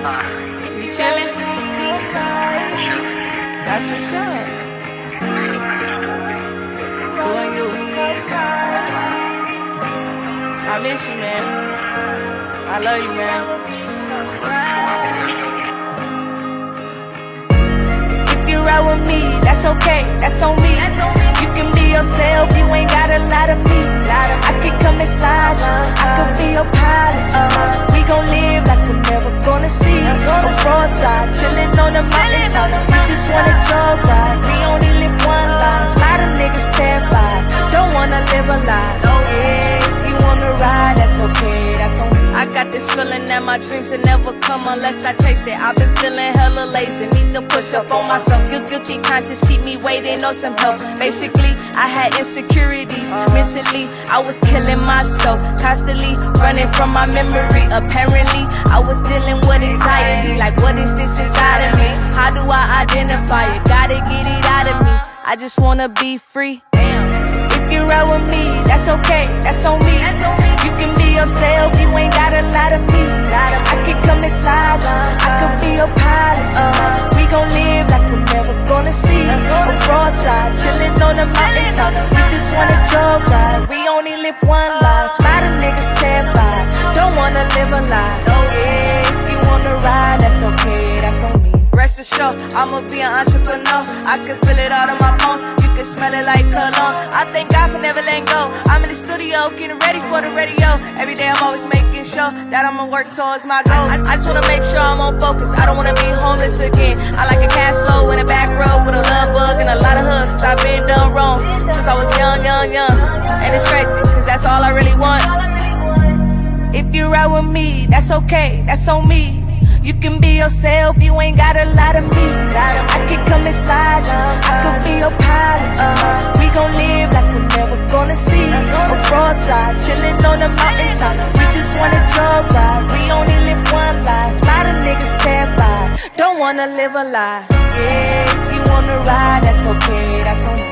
You chillin'? That's what's up. Doing you. I miss you, man. I love you, man. If you ride with me, that's okay, that's on me. You can be yourself, you ain't gotta lie to me. I could come and slide you, I could be your pilot. We gon' live like we're never gonna see. On roadside, chillin' on the mountaintop. We just wanna jog ride, we only live one life. Lot of niggas terrified, don't wanna live a lie. Oh yeah, if you wanna ride, that's okay, that's on me. I got this feeling that my dreams will never come unless I chase it. I've been feeling hella lazy, need to push up on myself. Guilty conscience keep me waiting on some help. Basically, I had insecurities. Mentally, I was killing myself. Constantly running from my memory. Apparently, I was dealing with anxiety. Like, what is this inside of me? How do I identify it? Gotta get it out of me. I just wanna be free. If you ride with me, that's okay, that's on me. You can be yourself, you ain't gotta lie to me. I could come and slide you, I could be your pilot. We gon' live like we're never gonna see. On roadside, chillin' on the mountaintop. We just wanna jog ride, we only live one life. Lot of niggas terrified, don't wanna live a lie. Oh yeah, if you wanna ride, that's okay, that's on me. Rest assured, I'ma be an entrepreneur. I can feel it out of my bones. You can smell it like cologne. I thank God for never letting go. I'm in the studio, getting ready for the radio. Every day I'm always making sure that I'ma work towards my goals. I just wanna make sure I'm on focus. I don't wanna be homeless again. I like a cash flow in a back row with a love bug and a lot of hugs. I've been done wrong since I was young. And it's crazy, cause that's all I really want. If you ride with me, that's okay, that's on me. You can be yourself, you ain't gotta lie to me. I could come and slide you, I could be your pilot. We gon' live like we're never gonna see. On roadside, chillin' on the mountaintop. We just wanna jog ride, we only live one life. Lot of niggas terrified, don't wanna live a lie. Yeah, if you wanna ride, that's okay, that's on me.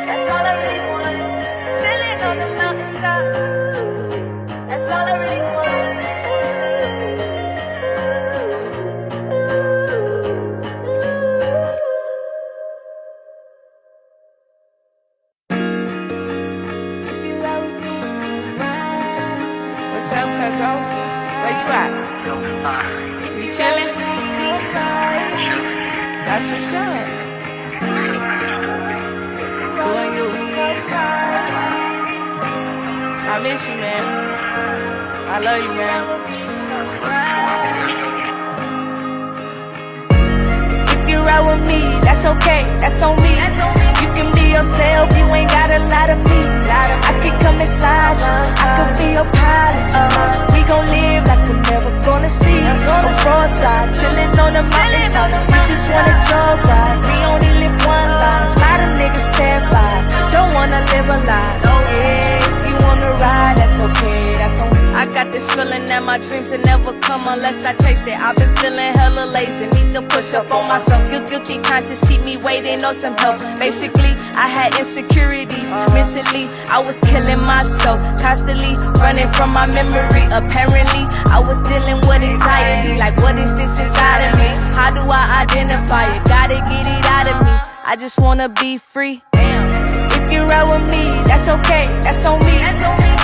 That's all I really want, chillin' on the mountaintop. That's all I really want. What's up, cuzzo? Where you at? You chillin'? That's what's up. Doing you. I miss you, man. I love you, man. If you ride with me, that's okay, that's on me. You can be yourself, you ain't gotta lie to me. I could come and slide you, I could be your pilot. We gon' live like we're never gonna see. On roadside, chillin' on the mountaintop. We just wanna jog ride, we only live one life. Lot of niggas terrified, don't wanna live a lie. Oh yeah, if you wanna ride, that's okay, that's on me. I got this feeling that my dreams will never come unless I chase it. I've been feeling hella lazy, need to push up on myself. Guilty conscience keep me waiting on some help. Basically, I had insecurities. Mentally, I was killing myself. Constantly running from my memory. Apparently, I was dealing with anxiety. Like, what is this inside of me? How do I identify it? Gotta get it out of me. I just wanna be free. If you ride with me, that's okay, that's on me.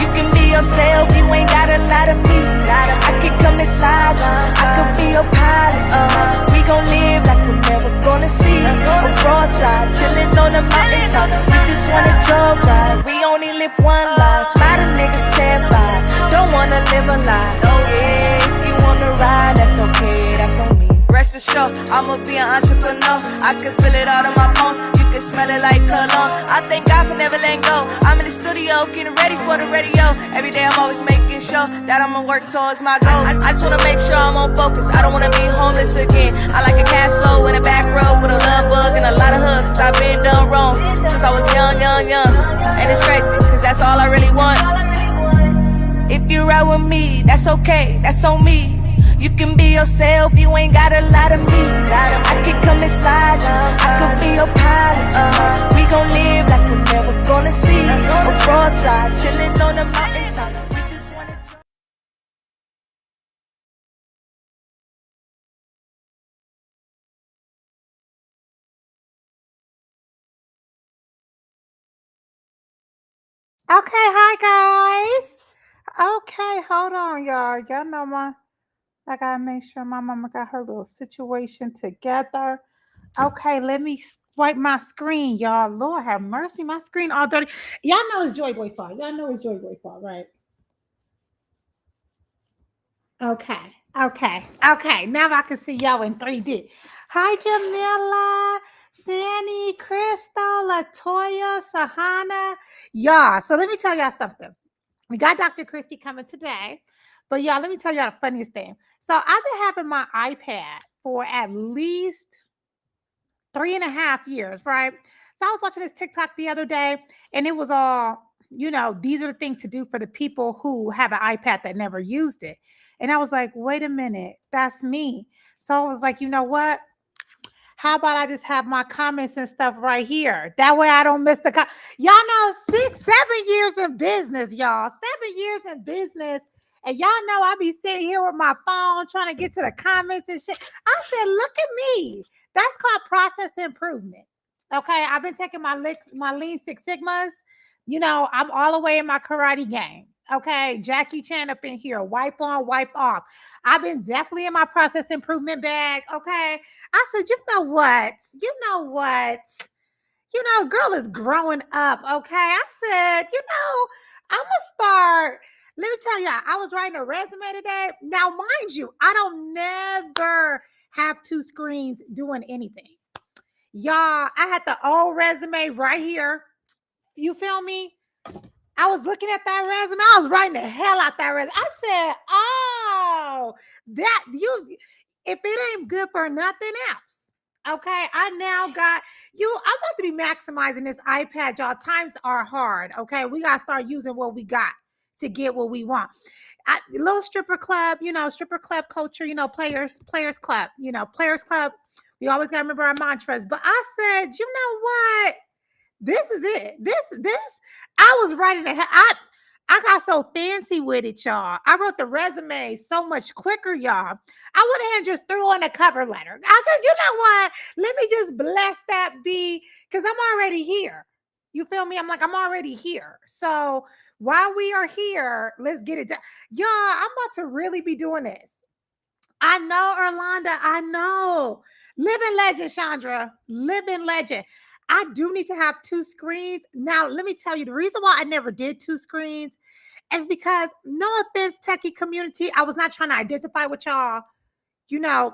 You can be yourself, you ain't gotta lie to me. I could come and slide you, I could be your pilot. We gon' live like we're never gonna see. On roadside, chillin' on the mountaintop. We just wanna jog ride, we only live one life. Lot of niggas terrified, don't wanna live a lie. Oh yeah, if you wanna ride, that's okay, that's on me. Rest assured, I'ma be an entrepreneur. I can feel it out of my bones. You can smell it like cologne. I thank God for never letting go. I'm in the studio, getting ready for the radio. Every day I'm always making sure that I'ma work towards my goals. I just wanna make sure I'm on focus. I don't wanna be homeless again. I like a cash flow in a back row with a love bug and a lot of hugs. I've been done wrong since I was young. And it's crazy, cause that's all I really want. If you ride with me, that's okay, that's on me. You can be yourself, you ain't gotta lie to me. I could come and slide you, I could be your pilot. We gon' live like we're never gonna see. On roadside, chillin' on the mountaintop. Okay, hi guys. Okay, hold on, y'all. Y'all know I gotta make sure my mama got her little situation together. Okay, let me wipe my screen, y'all. Lord have mercy, my screen all dirty. Y'all know it's Joy Boy fault. Y'all know it's Joy Boy fault, right? Okay, okay. Now I can see y'all in 3D. Hi, Jamila, Sandy, Crystal, Latoya, Sahana. Y'all, so let me tell y'all something. We got Dr. Christy coming today. But y'all, let me tell y'all the funniest thing. So I've been having my iPad for at least 3.5 years, right? So I was watching this TikTok the other day, and it was all, these are the things to do for the people who have an iPad that never used it. And I was like, wait a minute, that's me. So I was like, you know what? How about I just have my comments and stuff right here? That way I don't miss y'all know 6, 7 years in business, y'all. 7 years in business. And y'all know I be sitting here with my phone trying to get to the comments and shit. I said, look at me. That's called process improvement. Okay. I've been taking my Lean Six Sigmas. I'm all the way in my karate game. Okay. Jackie Chan up in here. Wipe on, wipe off. I've been definitely in my process improvement bag. Okay. I said, you know what? You know what? Girl is growing up. Okay. I said, I'm going to start. Let me tell y'all, I was writing a resume today. Now, mind you, I don't never have two screens doing anything. Y'all, I had the old resume right here. You feel me? I was looking at that resume. I was writing the hell out that resume. I said, "Oh, that you. If it ain't good for nothing else, okay. I now got you. I'm about to be maximizing this iPad, y'all. Times are hard. Okay, we gotta start using what we got to get what we want. Little stripper club, stripper club culture. Players club. Players club. We always gotta remember our mantras. But I said, you know what? This is it. This. I was writing the I got so fancy with it, y'all. I wrote the resume so much quicker, y'all. I went ahead and just threw on a cover letter. I said, you know what? Let me just bless that be because I'm already here. You feel me? I'm like, I'm already here. So while we are here, let's get it done. Y'all, I'm about to really be doing this. I know, Orlando. I know. Living legend, Chandra. Living legend. I do need to have two screens. Now, let me tell you the reason why I never did two screens is because, no offense, techie community, I was not trying to identify with y'all.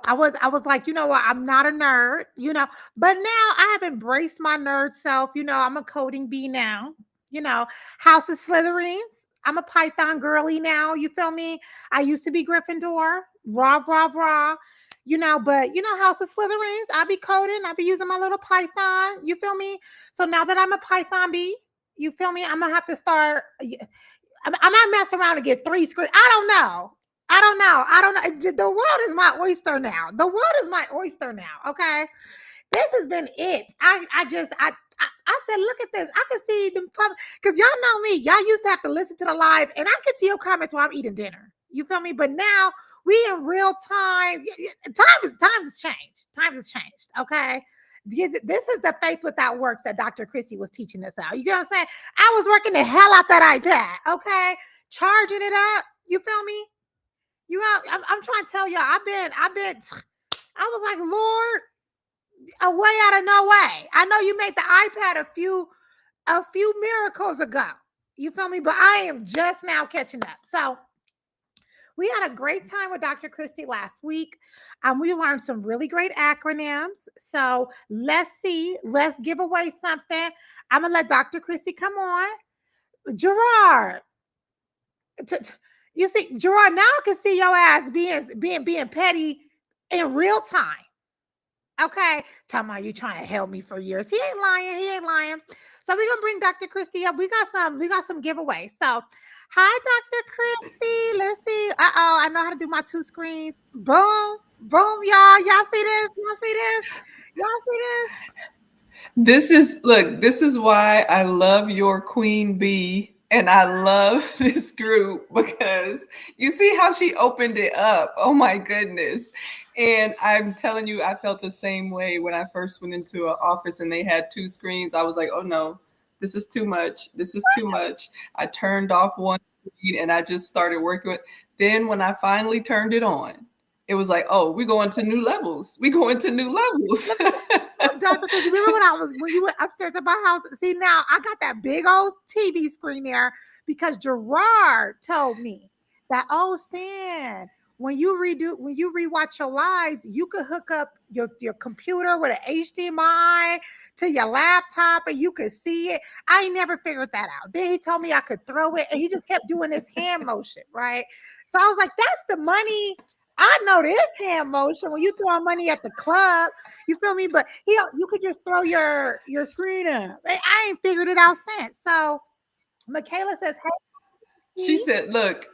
I was like, you know what, I'm not a nerd, but now I have embraced my nerd self. I'm a coding bee now, you know, House of Slytherins. I'm a Python girly now. You feel me? I used to be Gryffindor, rah. But House of Slytherins, I be coding, I be using my little Python. You feel me? So now that I'm a Python bee, you feel me? I'm gonna have to start. I might mess around and get three screens. I don't know. The world is my oyster now. The world is my oyster now. Okay. This has been it. I said, look at this. I can see them because y'all know me. Y'all used to have to listen to the live, and I can see your comments while I'm eating dinner. You feel me? But now we in real time. Times has changed. Times has changed. Okay. This is the faith without works that Dr. Chrissy was teaching us out. You get what I'm saying? I was working the hell out that iPad. Okay. Charging it up. You feel me? I'm trying to tell y'all. I was like, Lord, a way out of no way. I know you made the iPad a few miracles ago. You feel me? But I am just now catching up. So we had a great time with Dr. Christy last week. We learned some really great acronyms. So let's see. Let's give away something. I'm gonna let Dr. Christy come on. Gerard, you see, Gerard, now I can see your ass being petty in real time. Okay. Talking about you trying to help me for years. He ain't lying. He ain't lying. So we're gonna bring Dr. Christy up. We got some giveaways. So hi, Dr. Christy. Let's see. Uh-oh, I know how to do my two screens. Boom. Boom, y'all. Y'all see this? Y'all see this? Y'all see this? This is why I love your queen bee and I love this group because you see how she opened it up. Oh my goodness. And I'm telling you, I felt the same way when I first went into an office and they had two screens. I was like, oh no, this is too much. This is too much. I turned off one screen and I just started working with. Then when I finally turned it on, it was like, oh, we're going to new levels. We going to new levels. Dr. Chris, remember when you went upstairs at my house? See, now I got that big old TV screen there because Gerard told me that, oh, Sin, when you rewatch your lives, you could hook up your computer with an HDMI to your laptop and you could see it. I ain't never figured that out. Then he told me I could throw it, and he just kept doing this hand motion, right? So I was like, that's the money. I know this hand motion when you throw money at the club, you feel me? But you could just throw your screen up. I ain't figured it out since. So Michaela says, hey. She said, look,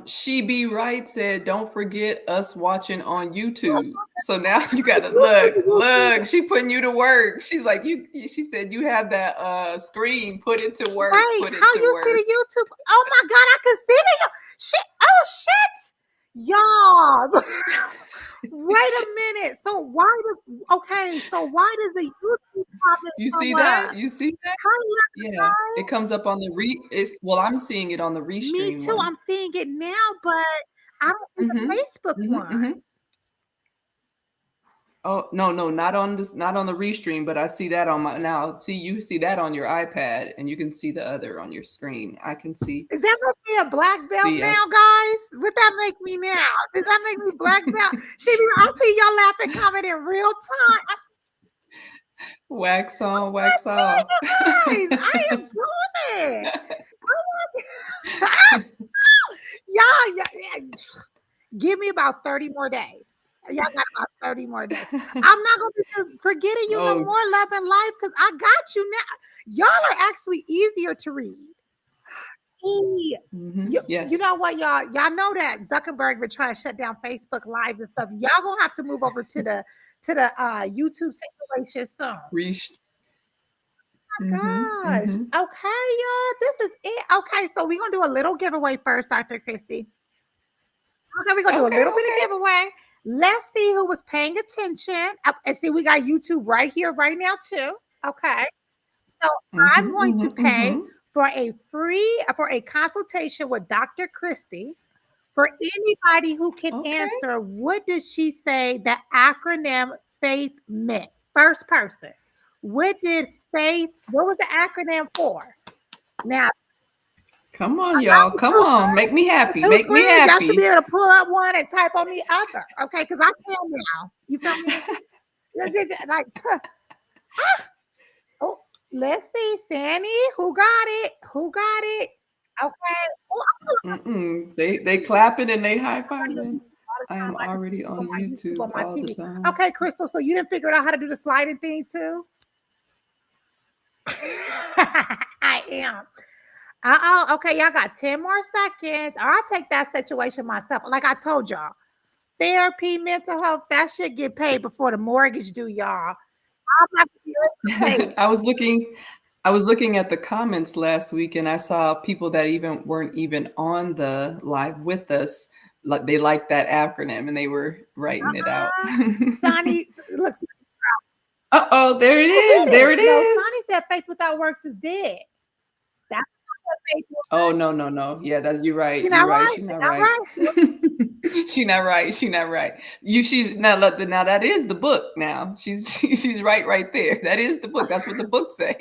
She Be Right said, don't forget us watching on YouTube. So now you gotta look, she putting you to work. She's like, she said you have that screen, put it to work. Wait, put it how to you work. see the YouTube? Oh my God, I can see the shit. Oh shit. Y'all. Wait a minute. So why does the YouTube comment You show see up? that? You see that? Hi, Yeah, it comes up on the I'm seeing it on the restream. me too. one. I'm seeing it now, but I don't see the Facebook ones. Oh no, not on this, not on the restream, but I see that on my now. See, you see that on your iPad, and you can see the other on your screen. I can see. Does that make me a black belt See, now, guys? What that make me now? Does that make me black belt? I see y'all laughing comment in real time. Wax on, wax off. Guys, I am doing it. Y'all, give me about 30 more days. Y'all got about 30 more days. I'm not going to be forgetting you no more, Love and Life, because I got you now. Y'all are actually easier to read. Yes. You know what, y'all? Y'all know that Zuckerberg been trying to shut down Facebook Lives and stuff. Y'all gonna have to move over to the YouTube situation soon. Gosh. Okay, y'all. This is it. Okay, so we're gonna do a little giveaway first, Dr. Christy. Okay, we're gonna do a little bit of giveaway. Let's see who was paying attention. And see, we got YouTube right here, right now, too. Okay. So I'm going to pay for a consultation with Dr. Christy for anybody who can answer what did she say the acronym FAITH meant. First person. What was the acronym for? Now, come on, y'all. Come on. Make me happy. Make me happy. Y'all should be able to pull up one and type on the other. Okay, because I can now. You feel me? Like, oh, let's see, Sandy. Who got it? Okay. They clapping and they high fiving. I am already on YouTube all the time. Okay, Crystal. So you didn't figure out how to do the sliding thing too? I am. Okay, y'all got 10 more seconds. I'll take that situation myself. Like I told y'all, therapy, mental health, that should get paid before the mortgage due, y'all. I was looking at the comments last week, and I saw people that weren't even on the live with us. Like they liked that acronym, and they were writing it out. Sonny, look. There it is. There it is. Sonny said faith without works is dead. That's not what faith was. Oh no. Yeah, you're right. You're right. She's not right. She's not right. She's not right. She's not. Now that is the book. Now she's right there. That is the book. That's what the book say.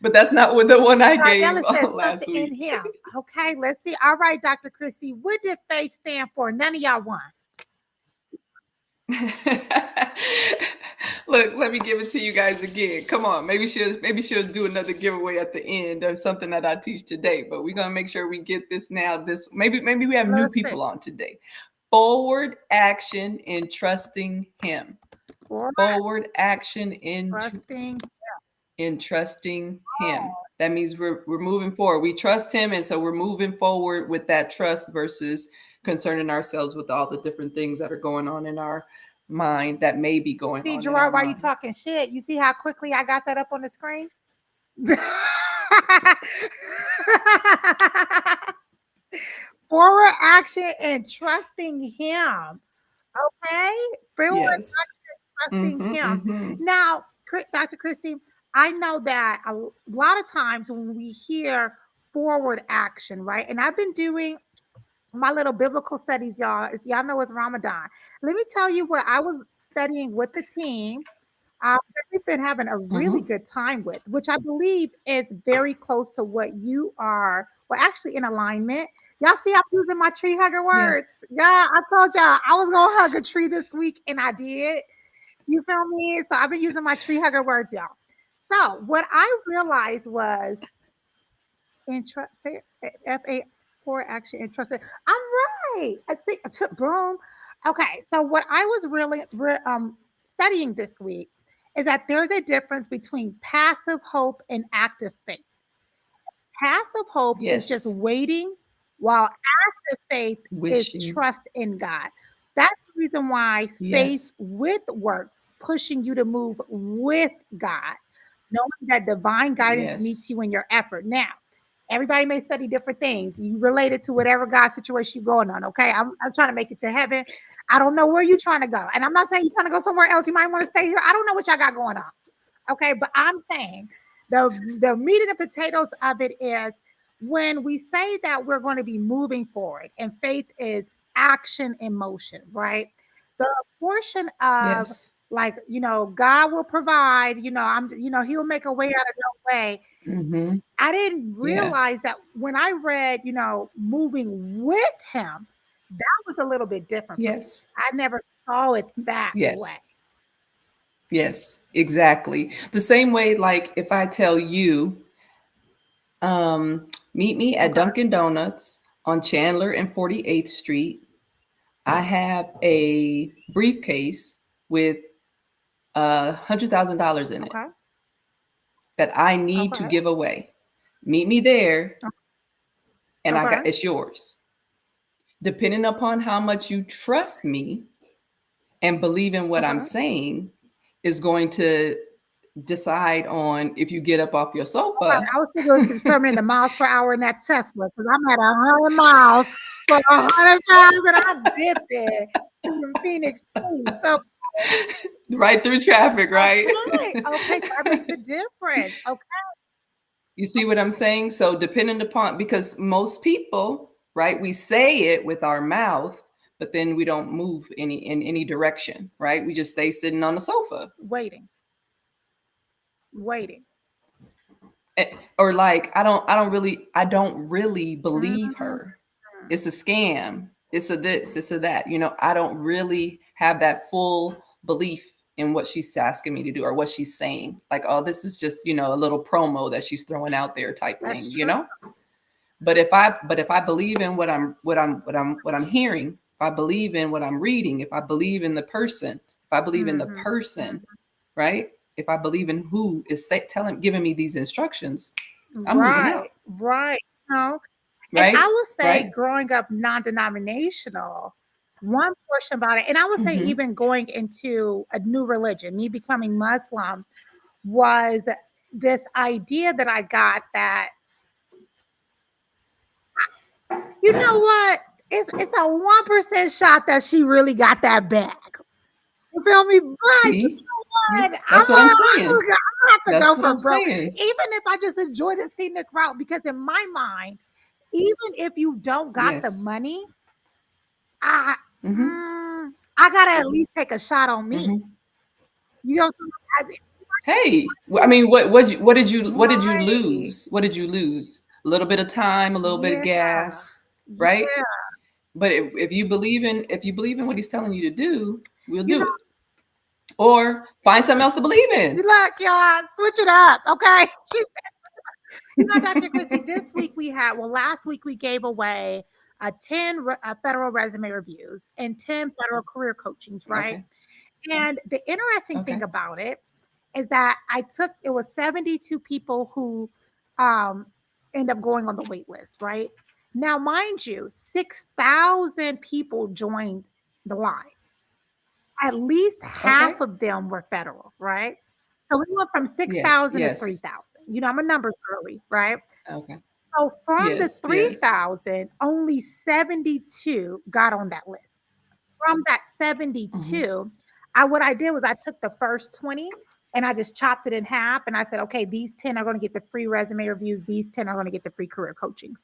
But that's not what the one I gave last week. In him. Okay, let's see. All right, Dr. Christy, what did faith stand for? None of y'all won. Look, let me give it to you guys again. Come on, maybe she'll do another giveaway at the end of something that I teach today. But we're gonna make sure we get this now. Maybe we have new people on today. Forward action in trusting Him. Forward action in trusting Him. That means we're moving forward. We trust Him, and so we're moving forward with that trust versus concerning ourselves with all the different things that are going on in our mind that may be going on. See, Gerard, why you talking shit? You see how quickly I got that up on the screen? Forward action and trusting Him. Okay? Forward action and trusting Him. Now, Dr. Christy, I know that a lot of times when we hear forward action, right? And I've been doing my little biblical studies, y'all. Y'all know it's Ramadan. Let me tell you what I was studying with the team. That we've been having a really Mm-hmm. good time with, which I believe is very close to what you are. Well, actually, in alignment. Y'all see, I'm using my tree hugger Yes. words. Yeah, I told y'all I was gonna hug a tree this week, and I did. You feel me? So I've been using my tree hugger words, y'all. So what I realized was intra FA for action entrusted. I'm right. I think boom. Okay, so what I was really studying this week is that there's a difference between passive hope and active faith. Passive hope is just Yes. waiting, while active faith is Wishing. trust in God. That's the reason why faith Yes. with works pushing you to move with God, knowing that divine guidance meets Yes. you in your effort. Now, everybody may study different things. You relate it to whatever God situation you're going on. Okay. I'm trying to make it to heaven. I don't know where you're trying to go. And I'm not saying you're trying to go somewhere else. You might want to stay here. I don't know what y'all got going on. Okay, but I'm saying the meat and the potatoes of it is when we say that we're going to be moving forward, and faith is action in motion, right? The portion of Yes. like, God will provide, he'll make a way out of no way. Mm-hmm. I didn't Yeah. realize that when I read, moving with him, that was a little bit different for me. Yes. I never saw it that way. Yes. Yes. Exactly. The same way, like if I tell you, meet me at Okay. Dunkin' Donuts on Chandler and 48th Street. I have a briefcase with $100,000 in it Okay. that I need to Okay. give away. Meet me there, and I Okay. got it's yours. Depending upon how much you trust me and believe in what I'm Okay. saying, is going to decide on if you get up off your sofa. I was thinking it was determining the miles per hour in that Tesla because I'm at 100 miles for 100,000. I dipped it in Phoenix Street. So Right through traffic, right? okay, that makes a difference. Okay, You see what I'm saying? So depending upon, because most people, right, we say it with our mouth, but then we don't move in any direction, right? We just stay sitting on the sofa. waiting, waiting. Or like I don't really believe Mhm. her. It's a scam. It's a this, it's a that. I don't really have that full belief in what she's asking me to do or what she's saying. Like, oh, this is just, a little promo that she's throwing out there type That's thing, true. But if I believe in what I'm hearing, if I believe in what I'm reading, if I believe in the person, if I believe in the Mhm. person, Mhm. right? If I believe in who is giving me these instructions, I'm moving Right, out, right. No, and I right? will say, Right? growing up non-denominational, one portion about it, and I would say Mm-hmm. even going into a new religion, me becoming Muslim, was this idea that I got that, you know what? It's a 1% shot that she really got that bag. You feel me? But you See, know what? see, that's what I'm saying. I'm gonna have to That's go what for I'm broke. saying. Even if I just enjoy the scenic route, because in my mind, even if you don't got the Yes. money, I Mm-hmm. I gotta at least take a shot on me. Mm-hmm. You know what Hey, I mean, what did you Right. lose? What did you lose? A little bit of time, a little bit of Yeah. gas, right? Yeah. But if you believe in what he's telling you to do, we'll You do know, it. Or find something else to believe in. look, y'all, switch it up, okay? Dr. Chrissy, this week last week we gave away 10 federal resume reviews and 10 federal career coachings, right? Okay. And the interesting thing Okay. about it is that it was 72 people who um, end up going on the wait list, right? Now, mind you, 6,000 people joined the line. At least half Okay. of them were federal, right? So we went from Yes. 6,000 to Yes. 3,000. I'm a numbers girly, right? Okay. So from the Yes. Yes. 3,000, only 72 got on that list. From that Mm-hmm. 72, what I did was I took the first 20 and I just chopped it in half. And I said, okay, these 10 are going to get the free resume reviews. These 10 are going to get the free career coachings.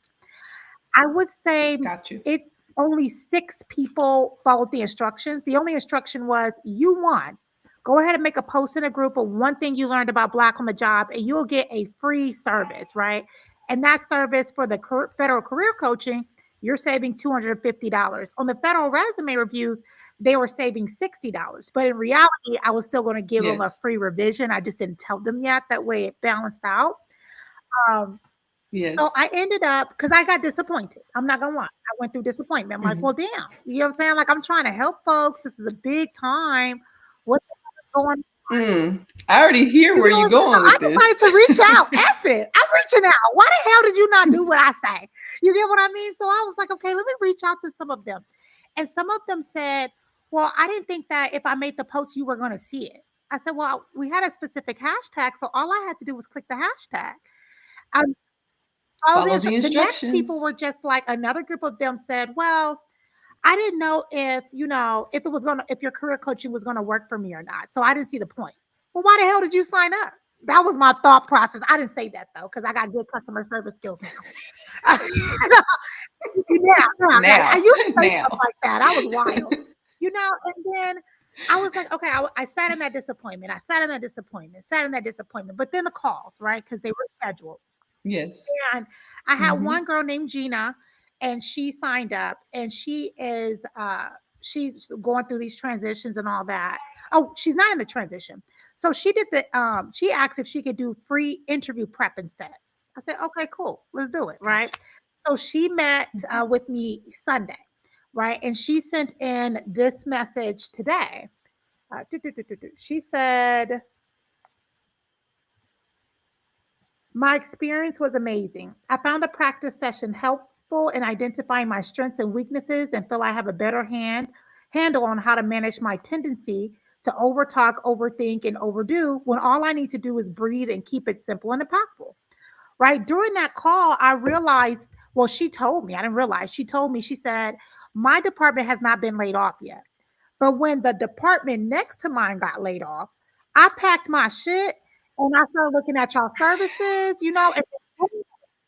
I would say Got you. it only 6 people followed the instructions. The only instruction was you won. Go ahead and make a post in a group of one thing you learned about Black on the job, and you'll get a free service, right? And that service for the federal career coaching, you're saving $250. On the federal resume reviews, they were saving $60. But in reality, I was still going to give them a Yes. free revision. I just didn't tell them yet. That way it balanced out. Um, Yes. so I ended up, because I got disappointed. I'm not gonna lie. I went through disappointment. I'm like, Mhm. well, damn. You know what I'm saying? Like, I'm trying to help folks. This is a big time. What the hell is going I already hear you where know you're what I'm saying? going So I with decided this. to reach out. F it. I'm reaching out. Why the hell did you not do what I say? You get what I mean? So I was like, okay, let me reach out to some of them. And some of them said, well, I didn't think that if I made the post, you were going to see it. I said, well, we had a specific hashtag. So all I had to do was click the hashtag. Um, Follow the the next people instructions. were just like, another group of them said, well, I didn't know if, if it was going to, if your career coaching was going to work for me or not. So I didn't see the point. Well, why the hell did you sign up? That was my thought process. I didn't say that though, because I got good customer service skills now. Yeah. I Now. used to say Now. stuff like that. I was wild, and then I was like, okay, I sat in that disappointment. Sat in that disappointment. But then the calls, right? Because they were scheduled. Yes. And I had Mhm. one girl named Gina, and she signed up, and she's going through these transitions and all that. Oh, she's not in the transition. So she did she asked if she could do free interview prep instead. I said, okay, cool, let's do it, right? So she met Mhm. with me Sunday, right? And she sent in this message today. She said, my experience was amazing. I found the practice session helpful in identifying my strengths and weaknesses and feel I have a better handle on how to manage my tendency to overtalk, overthink, and overdo when all I need to do is breathe and keep it simple and impactful. Right? During that call, I realized, well, she told me, I didn't realize, she told me, she said, my department has not been laid off yet. But when the department next to mine got laid off, I packed my shit and I started looking at y'all services, and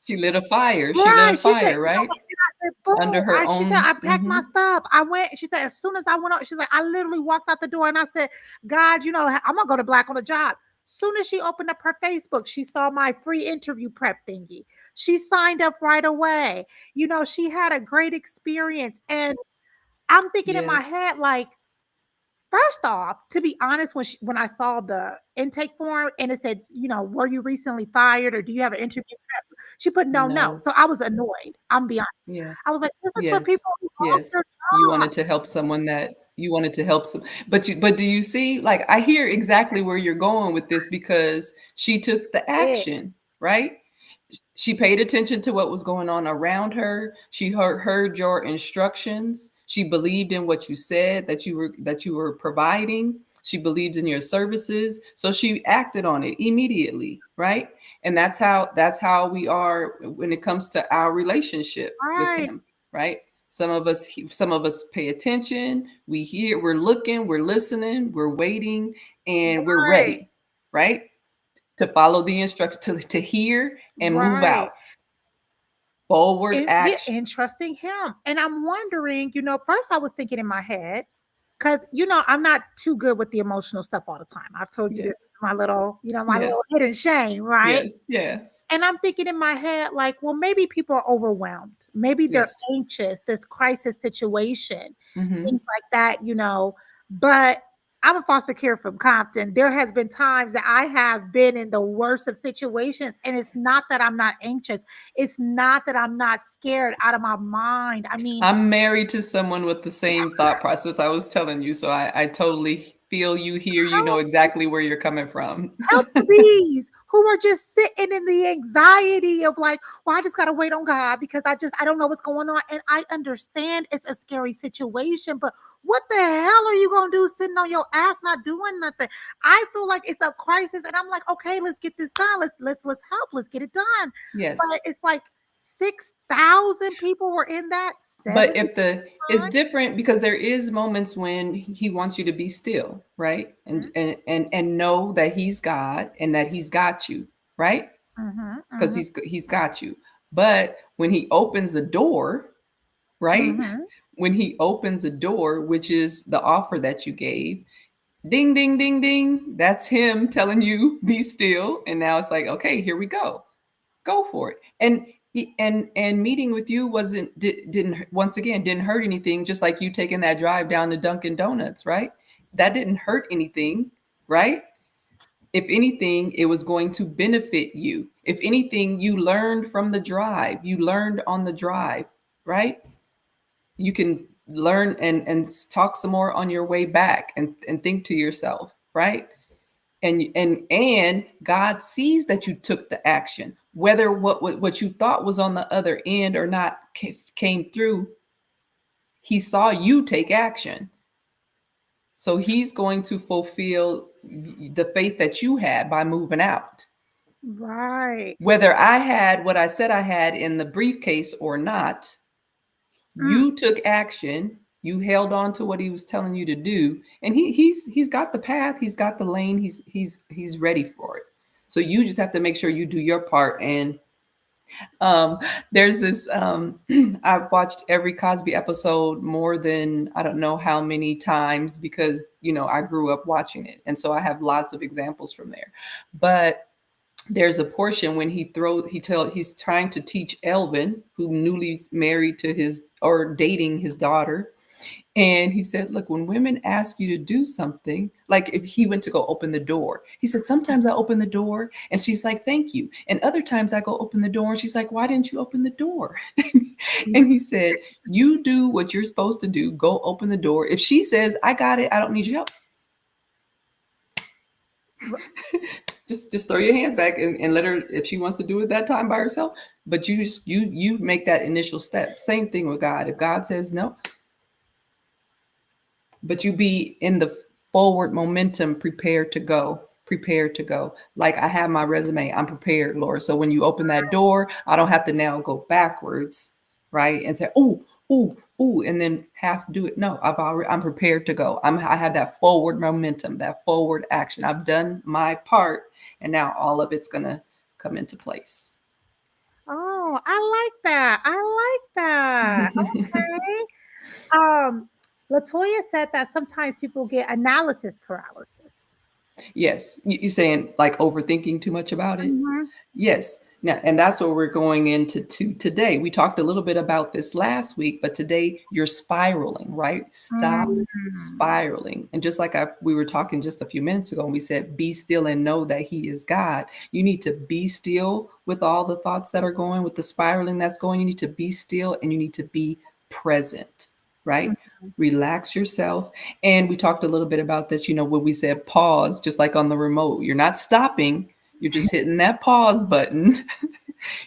She lit a fire. She lit right. a She said, fire, right? and I said, boom. Under her She said, own. I packed my stuff. I went, she said, as soon as I went out, she's like, I literally walked out the door and I said, God, I'm gonna go to Black on the Job. Soon as she opened up her Facebook, she saw my free interview prep thingy. She signed up right away. She had a great experience. And I'm thinking in my Yes. head, like, first off, to be honest, when I saw the intake form and it said, were you recently fired or do you have an interview prep? She put no. No. So I was annoyed. I'm beyond. Yeah. I was like, this is for Yes. people who lost their Yes. You wanted jobs. to help someone that you wanted to help some, but do you see, like, I hear exactly where you're going with this because she took the Yeah, action, right? She paid attention to what was going on around her. She heard your instructions. She believed in what you said that you were providing. She believed in your services, so she acted on it immediately, right? And that's how we are when it comes to our relationship with right, him, right? Some of us pay attention. We hear, we're looking, we're listening, we're waiting, and we're right, ready, right? To follow the instruction, to hear and move right. out. Forward action. And trusting him. And I'm wondering, first I was thinking in my head, because I'm not too good with the emotional stuff all the time. I've told you this Yes, is my little, my little yes, hidden shame, right? yes, yes, And I'm thinking in my head, like, well, maybe people are overwhelmed. Maybe they're yes. anxious, this crisis situation, things Hmm. like that. But I'm a foster care from Compton. There has been times that I have been in the worst of situations. And it's not that I'm not anxious. It's not that I'm not scared out of my mind. I mean, I'm married to someone with the same thought process I was telling you, so I totally feel you, hear you, know exactly where you're coming from. help the bees who are just sitting in the anxiety of like, well, I just gotta wait on God because I don't know what's going on. And I understand it's a scary situation, but what the hell are you gonna do sitting on your ass not doing nothing? I feel like it's a crisis, and I'm like, okay, let's get this done. Let's help. Let's get it done. But Yes. it's like 6,000 people were in that. But 70 if it's different because there is moments when he wants you to be still, right? And know that he's God and that he's got you, right? Because he's got you. But when he opens the door, right? When he opens the door, which is the offer that you gave, ding, ding, ding, ding. That's him telling you be still. And now it's like, okay, here we go for it. And meeting with you didn't once again didn't hurt anything, just like you taking that drive down to Dunkin' Donuts, right? That didn't hurt anything, right? If anything, it was going to benefit you. If anything, you learned from the drive. You learned on the drive, right? You can learn and talk some more on your way back and think to yourself, right? And God sees that you took the action, whether what you thought was on the other end or not came through. He saw you take action, so he's going to fulfill the faith that you had by moving out. Right. Whether I had what I said I had in the briefcase or not, you took action. You held on to what he was telling you to do, and he's got the path, he's got the lane, he's ready for it. So you just have to make sure you do your part. And there's this I've watched every Cosby episode more than I don't know how many times, because I grew up watching it, and so I have lots of examples from there. But there's a portion when he's trying to teach Elvin, who newly married to his or dating his daughter. And he said, look, when women ask you to do something, like if he went to go open the door, he said, sometimes I open the door and she's like, thank you. And other times I go open the door and she's like, why didn't you open the door? And he said, you do what you're supposed to do. Go open the door. If she says, I got it, I don't need your help. just throw your hands back and let her, if she wants to do it that time by herself. But you make that initial step. Same thing with God. If God says no, but you be in the forward momentum, prepared to go. Like, I have my resume, I'm prepared, Lord. So when you open that door, I don't have to now go backwards, right? And say, ooh, and then half do it. No, I'm prepared to go. I have that forward momentum, that forward action. I've done my part, and now all of it's gonna come into place. Oh, I like that. Okay. Latoya said that sometimes people get analysis paralysis. Yes. You saying like overthinking too much about it? Yes. Now, and that's what we're going into today. We talked a little bit about this last week, but today you're spiraling, right? Stop spiraling. And just like we were talking just a few minutes ago, and we said, be still and know that he is God. You need to be still with all the thoughts that are going, with the spiraling that's going. You need to be still and you need to be present, right? Relax yourself. And we talked a little bit about this, when we said pause, just like on the remote, you're not stopping. You're just hitting that pause button.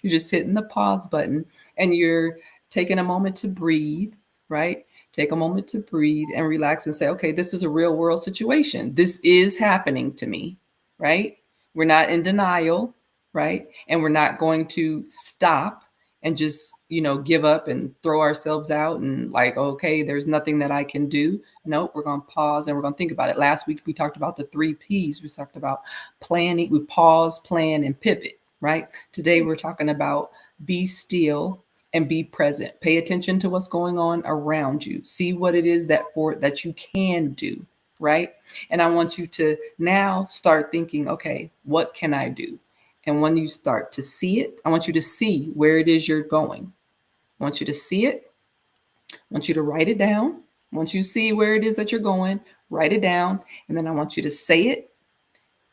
You're just hitting the pause button, and you're taking a moment to breathe, right? Take a moment to breathe and relax and say, okay, this is a real world situation. This is happening to me, right? We're not in denial, right? And we're not going to stop and just, give up and throw ourselves out and like, okay, there's nothing that I can do. Nope, we're going to pause and we're going to think about it. Last week, we talked about the 3 Ps. We talked about planning, we pause, plan, and pivot, right? Today, we're talking about be still and be present. Pay attention to what's going on around you. See what it is that you can do, right? And I want you to now start thinking, okay, what can I do? And when you start to see it, I want you to see where it is you're going. I want you to see it. I want you to write it down. Once you see where it is that you're going, write it down. And then I want you to say it,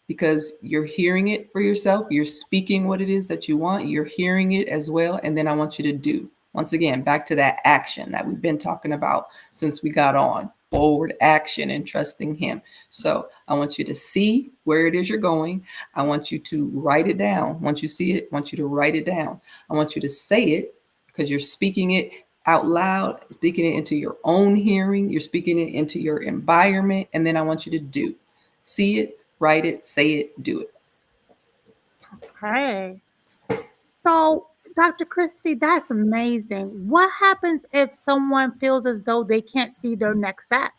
because you're hearing it for yourself. You're speaking what it is that you want. You're hearing it as well. And then I want you to do. Once again, back to that action that we've been talking about since we got on. Forward action and trusting him. So I want you to see where it is you're going. I want you to write it down. Once you see it, I want you to write it down. I want you to say it, because you're speaking it out loud, speaking it into your own hearing. You're speaking it into your environment. And then I want you to do. See it, write it, say it, do it. Okay. So Dr. Christie, that's amazing. What happens if someone feels as though they can't see their next step?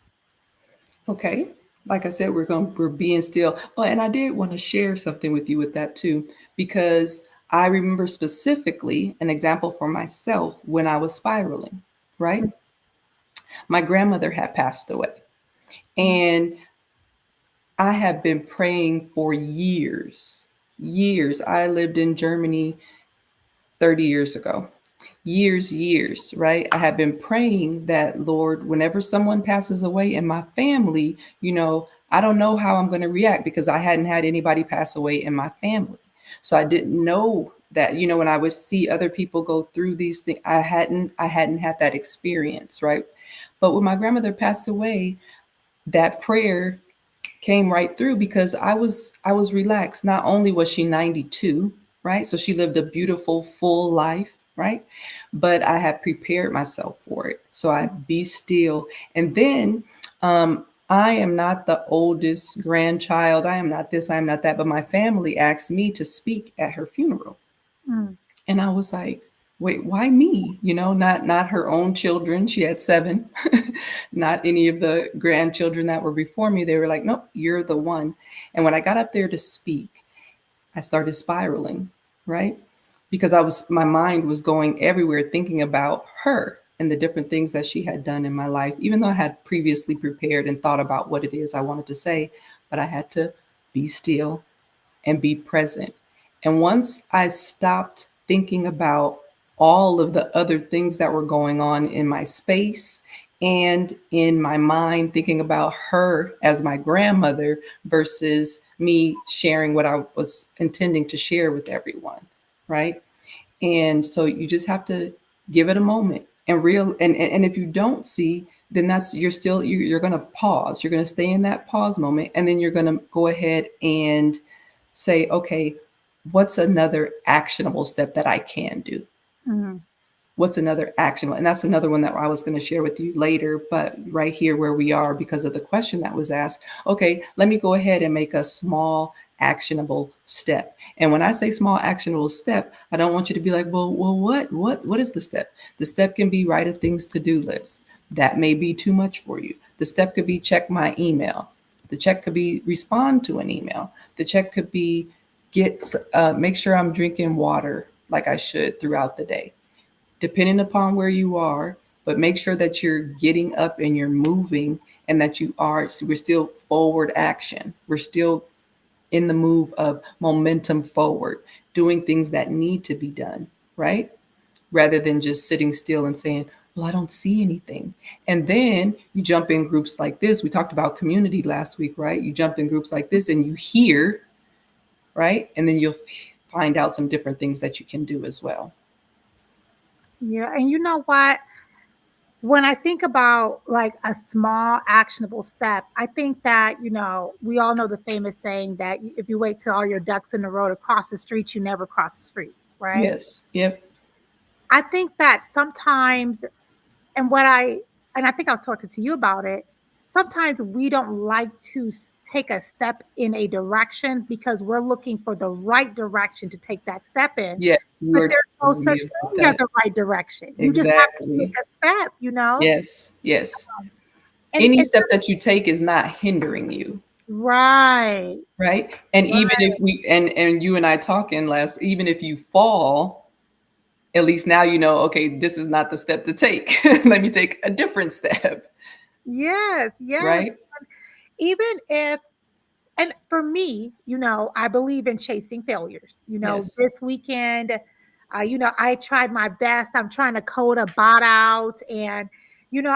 Okay. Like I said, we're being still. Oh, and I did want to share something with you with that too, because I remember specifically an example for myself when I was spiraling, right? My grandmother had passed away. And I have been praying for years. Years. I lived in Germany 30 years ago. Years, right? I have been praying that, Lord, whenever someone passes away in my family, I don't know how I'm going to react because I hadn't had anybody pass away in my family. So I didn't know that, when I would see other people go through these things, I hadn't had that experience, right? But when my grandmother passed away, that prayer came right through because I was relaxed. Not only was she 92, right? So she lived a beautiful full life, right? But I had prepared myself for it. So I be still. And then I am not the oldest grandchild. I am not this, I am not that, but my family asked me to speak at her funeral. Mm. And I was like, wait, why me? Not her own children. She had 7. Not any of the grandchildren that were before me. They were like, nope, you're the one. And when I got up there to speak, I started spiraling, right? Because my mind was going everywhere thinking about her and the different things that she had done in my life, even though I had previously prepared and thought about what it is I wanted to say, but I had to be still and be present. And once I stopped thinking about all of the other things that were going on in my space and in my mind, thinking about her as my grandmother versus me sharing what I was intending to share with everyone, right? And so you just have to give it a moment and and if you don't see, then you're going to pause. You're going to stay in that pause moment, and then you're going to go ahead and say, okay, what's another actionable step that I can do? Mm. What's another actionable? And that's another one that I was going to share with you later, but right here where we are, because of the question that was asked, okay, let me go ahead and make a small actionable step. And when I say small actionable step, I don't want you to be like, well, what is the step? The step can be write a things to do list. That may be too much for you. The step could be check my email. The check could be respond to an email. The check could be make sure I'm drinking water like I should throughout the day, depending upon where you are. But make sure that you're getting up and you're moving, and that we're still forward action. We're still in the move of momentum forward, doing things that need to be done, right? Rather than just sitting still and saying, well, I don't see anything. And then you jump in groups like this. We talked about community last week, right? You jump in groups like this and you hear, right? And then you'll find out some different things that you can do as well. Yeah. And you know what? When I think about like a small actionable step, I think that, we all know the famous saying that if you wait till all your ducks in the row to cross the street, you never cross the street, right? Yes. Yep. I think that sometimes, and what I, and I think I was talking to you about it, sometimes we don't like to take a step in a direction because we're looking for the right direction to take that step in. Yes. You But were there's no telling such me about thing as that. a right direction. You just have to take Exactly. a step. Yes. Yes. Any And step that you take is not hindering you, right, right? And right. even if and you and I talking last, even if you fall, at least now you know, okay, this is not the step to take. Let me take a different step, Yes, yes. right? Even if, and for me, I believe in chasing failures. Yes. This weekend, I tried my best. I'm trying to code a bot out, and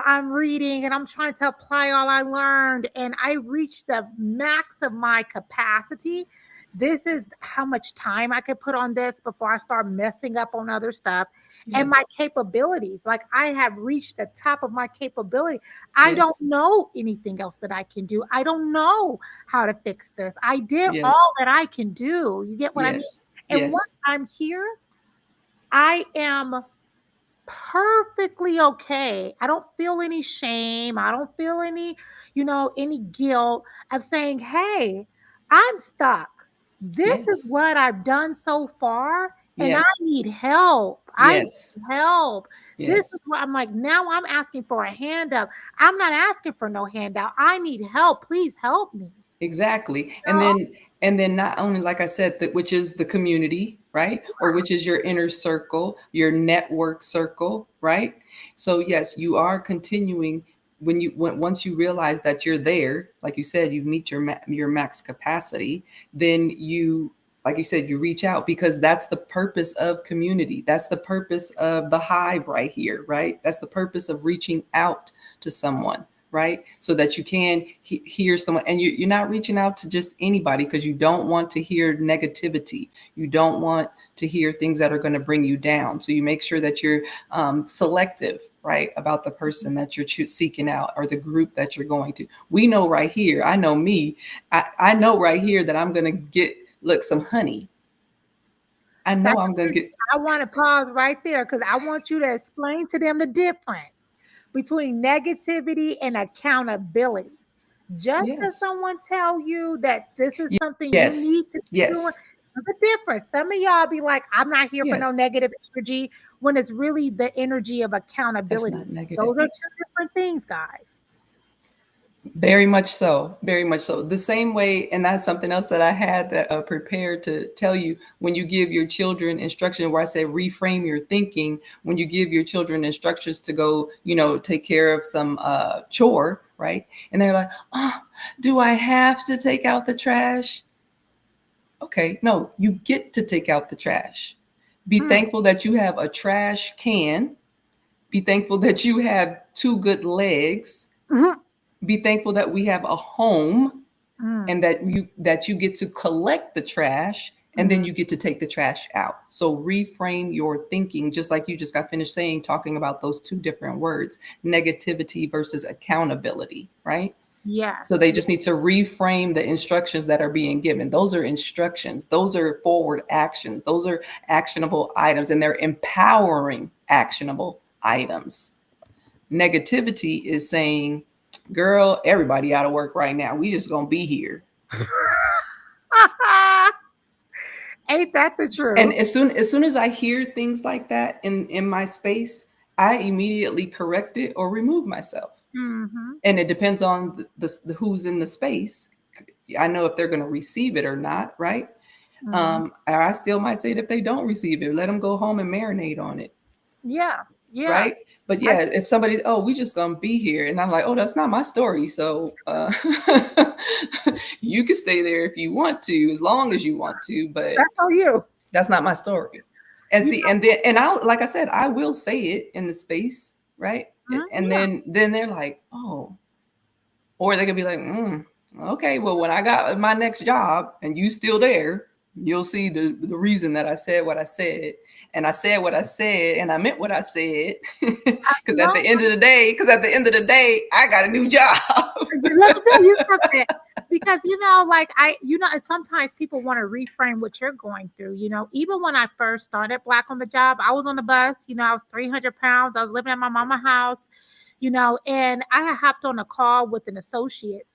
I'm reading and I'm trying to apply all I learned, and I reached the max of my capacity. This is how much time I could put on this before I start messing up on other stuff. And my Yes. capabilities, like I have reached the top of my capability. I don't Yes. know anything else that I can do. I don't know how to fix this. I did all Yes. that I can do. You get what I mean? Yes. And once Yes. I'm here, I am perfectly okay. I don't feel any shame. I don't feel any guilt of saying, "Hey, I'm stuck. This is Yes. what I've done so far. and I Yes. need help. I need Yes. help. This is Yes. where I'm like, now I'm asking for a hand up. I'm not asking for no handout. I need help. Please help me. Exactly. No, And then not only, like I said, that which is the community, right? Or which is your inner circle, your network circle, right? So yes, you are continuing once you realize that you're there, like you said, you meet your max capacity, then you, like you said, you reach out, because that's the purpose of community. That's the purpose of the hive right here, right? That's the purpose of reaching out to someone, right? So that you can hear someone, and you're not reaching out to just anybody, because you don't want to hear negativity. You don't want to hear things that are going to bring you down. So you make sure that you're selective, right, about the person that you're seeking out, or the group that you're going to. We know right here, I know me, I know right here that I'm going to get, look, some honey. I know that's I'm going to get, I want to pause right there because I want you to explain to them the difference between negativity and accountability. Just because yes, someone tell you that this is something you yes, need to be doing, yes, there's a difference. Some of y'all be like, I'm not here for no yes. negative energy, when it's really the energy of That's accountability. not negative. Those are two different things, guys. Very much so. Very much so. The same way, and that's something else that I had that prepared to tell you. When you give your children instruction, where I say reframe your thinking, when you give your children instructions to go, take care of some chore, right? And they're like, oh, do I have to take out the trash? Okay, no, you get to take out the trash. Be Hmm. thankful that you have a trash can. Be thankful that you have two good legs. Mhm. Be thankful that we have a home, Mm. and that you get to collect the trash, and then Mhm. you get to take the trash out. So reframe your thinking, just like you just got finished saying, talking about those two different words, negativity versus accountability, right? So Yes. they Yes. just need to reframe the instructions that are being given. Those are instructions. Those are forward actions. Those are actionable items, and they're empowering actionable items. Negativity is saying, girl, everybody out of work right now. We just gonna be here. Ain't that the And truth? as soon as I hear things like that in my space, I immediately correct it or remove myself. Hmm. And it depends on the who's in the space. I know if they're going to receive it or not, right? Hmm. I still might say that if they don't receive it, let them go home and marinate on it, Yeah. Yeah. right? But I, yeah, if somebody, oh, we just gonna be here, and I'm like, oh, that's not my story. So you can stay there if you want to, as long as you want to, but that's on you. that's not my story. And You see, and then, and I, like I said, I will say it in the space, right? know, And then they're like, oh, or they could be like, okay, well, when I got my next job and you still there, you'll see the reason that I said what I said. And I said what I said, and I meant what I said. Because yeah. at the end of the day, I got a new job. Let me tell you something. Because like sometimes people want to reframe what you're going through. Even when I first started Black on the Job, I was on the bus. I was 300 pounds. I was living at my mama's house. And I had hopped on a call with an associate,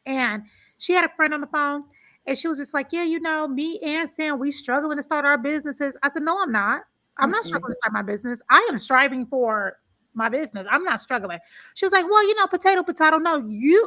and she had a friend on the phone, and she was just like, "Yeah, me and Sam, we struggling to start our businesses." I said, "No, I'm not. I'm not Mm-mm. struggling to start my business. I am striving for my business. I'm not struggling." She was like, "Well, potato, potato. No,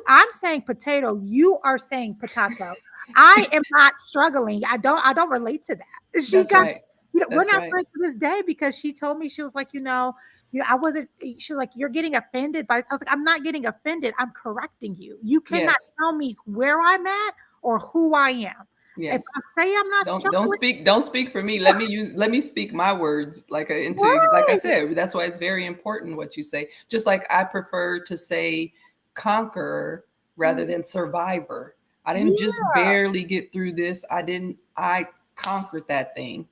I'm saying potato. You are saying potato. I am not struggling. I don't relate to that." She That's got, right. we're That's not right. friends to this day because she told me, she was like, I wasn't, she was like, "You're getting offended by," I was like, "I'm not getting offended. I'm correcting you. You cannot Yes. tell me where I'm at or who I am. If Yes. I say I'm not Don't struggling." speak for me. Let me speak my words, like I Right. said. That's why it's very important what you say. Just like I prefer to say conqueror rather than survivor. I didn't just Yeah, barely get through this. I conquered that thing.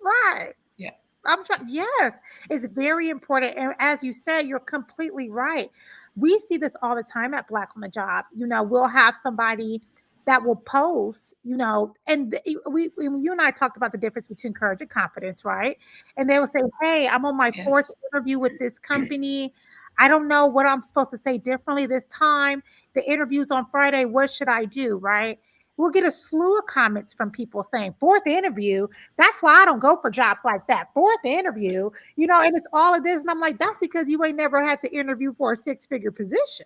right. Yeah. I'm trying. Yes, it's very important. And as you said, you're completely right. We see this all the time at Black on the Job. We'll have somebody that will post, and you and I talked about the difference between courage and confidence, right? And they will say, "Hey, I'm on my fourth Yes. interview with this company. I don't know what I'm supposed to say differently this time. The interview's on Friday. What should I do?" Right? we'll get a slew of comments from people saying, fourth interview. That's why I don't go for jobs like that. Fourth interview, and it's all of this. And I'm like, that's because you ain't never had to interview for a six-figure position.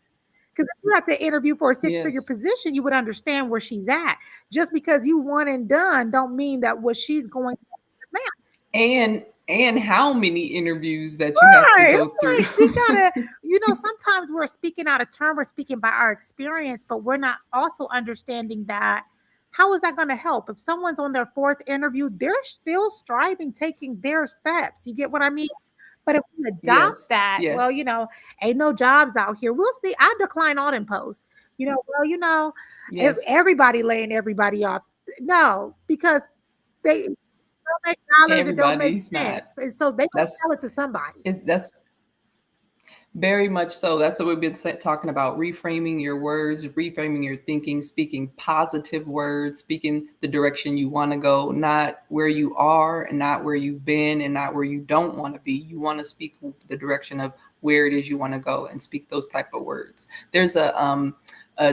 Because if you have to interview for a six-figure Yes. position, you would understand where she's at. Just because you one and done don't mean that what she's going to And how many interviews that you have to right. go I'm through. like, we gotta, sometimes we're speaking out of turn, we're speaking by our experience, but we're not also understanding that how is that going to help? If someone's on their fourth interview, they're still striving, taking their steps. You get what I mean? But if we adopt Yes. that, well, Yes. ain't no jobs out here. We'll see. I decline all them posts. Well, Yes. everybody laying everybody off. No, because they don't make dollars, it don't make Everybody's not. sense. And so they gonna That's sell it to somebody. that's very much so. That's what we've been talking about: reframing your words, reframing your thinking, speaking positive words, speaking the direction you want to go, not where you are and not where you've been and not where you don't want to be. You want to speak the direction of where it is you want to go and speak those type of words. There's a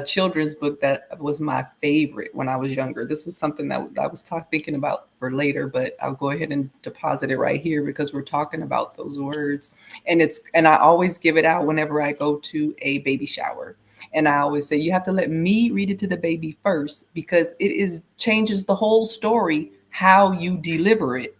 children's book that was my favorite when I was younger. This was something that I was thinking about for later, but I'll go ahead and deposit it right here because we're talking about those words. And I always give it out whenever I go to a baby shower. And I always say, you have to let me read it to the baby first, because it changes the whole story how you deliver it.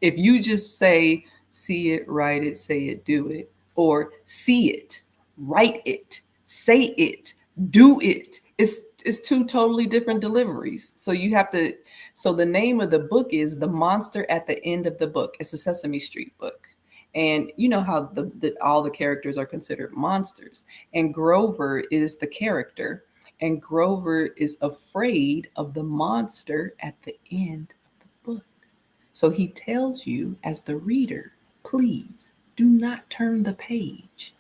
If you just say, see it, write it, say it, do it, or see it, write it, say it, do it, it's two totally different deliveries. So you have to, so the name of the book is The Monster at the End of the Book. It's a Sesame Street book. And you know how all the characters are considered monsters. And Grover is the character. And Grover is afraid of the monster at the end of the book. So he tells you, as the reader, please do not turn the page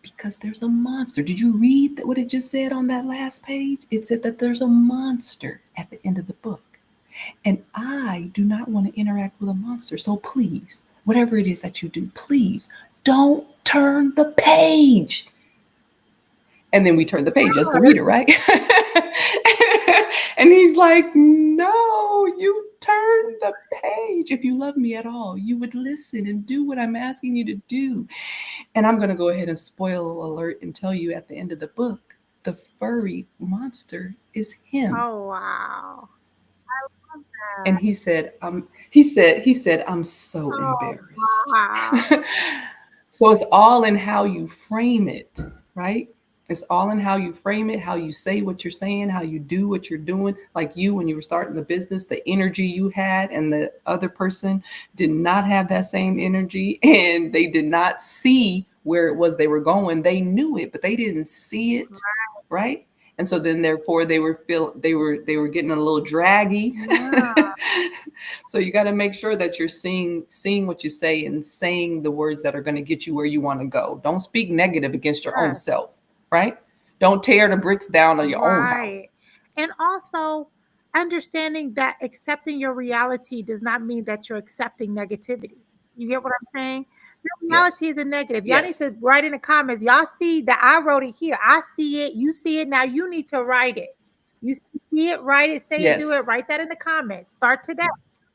because there's a monster. Did you read what it just said on that last page? It said that there's a monster at the end of the book. And I do not want to interact with a monster. So please, whatever it is that you do, please don't turn the page. And then we turn the page as the reader, right? And he's like, no, you turn the page. If you love me at all, you would listen and do what I'm asking you to do. And I'm going to go ahead and spoil alert and tell you at the end of the book, the furry monster is him. Oh, wow. And he said, I'm so embarrassed. Wow. So it's all in how you frame it, right? It's all in how you frame it, how you say what you're saying, how you do what you're doing. Like you, when you were starting the business, the energy you had and the other person did not have that same energy, and they did not see where it was they were going. They knew it, but they didn't see it, right? And so then therefore they were getting a little draggy. Yeah. So you got to make sure that you're seeing what you say and saying the words that are going to get you where you want to go. Don't speak negative against your own self, right? Don't tear the bricks down on your own house. And also understanding that accepting your reality does not mean that you're accepting negativity. You get what I'm saying? Your reality is a negative. Y'all need to write in the comments. Y'all see that I wrote it here. I see it. You see it. Now you need to write it. You see it, write it, say it, do it. Write that in the comments. Start today.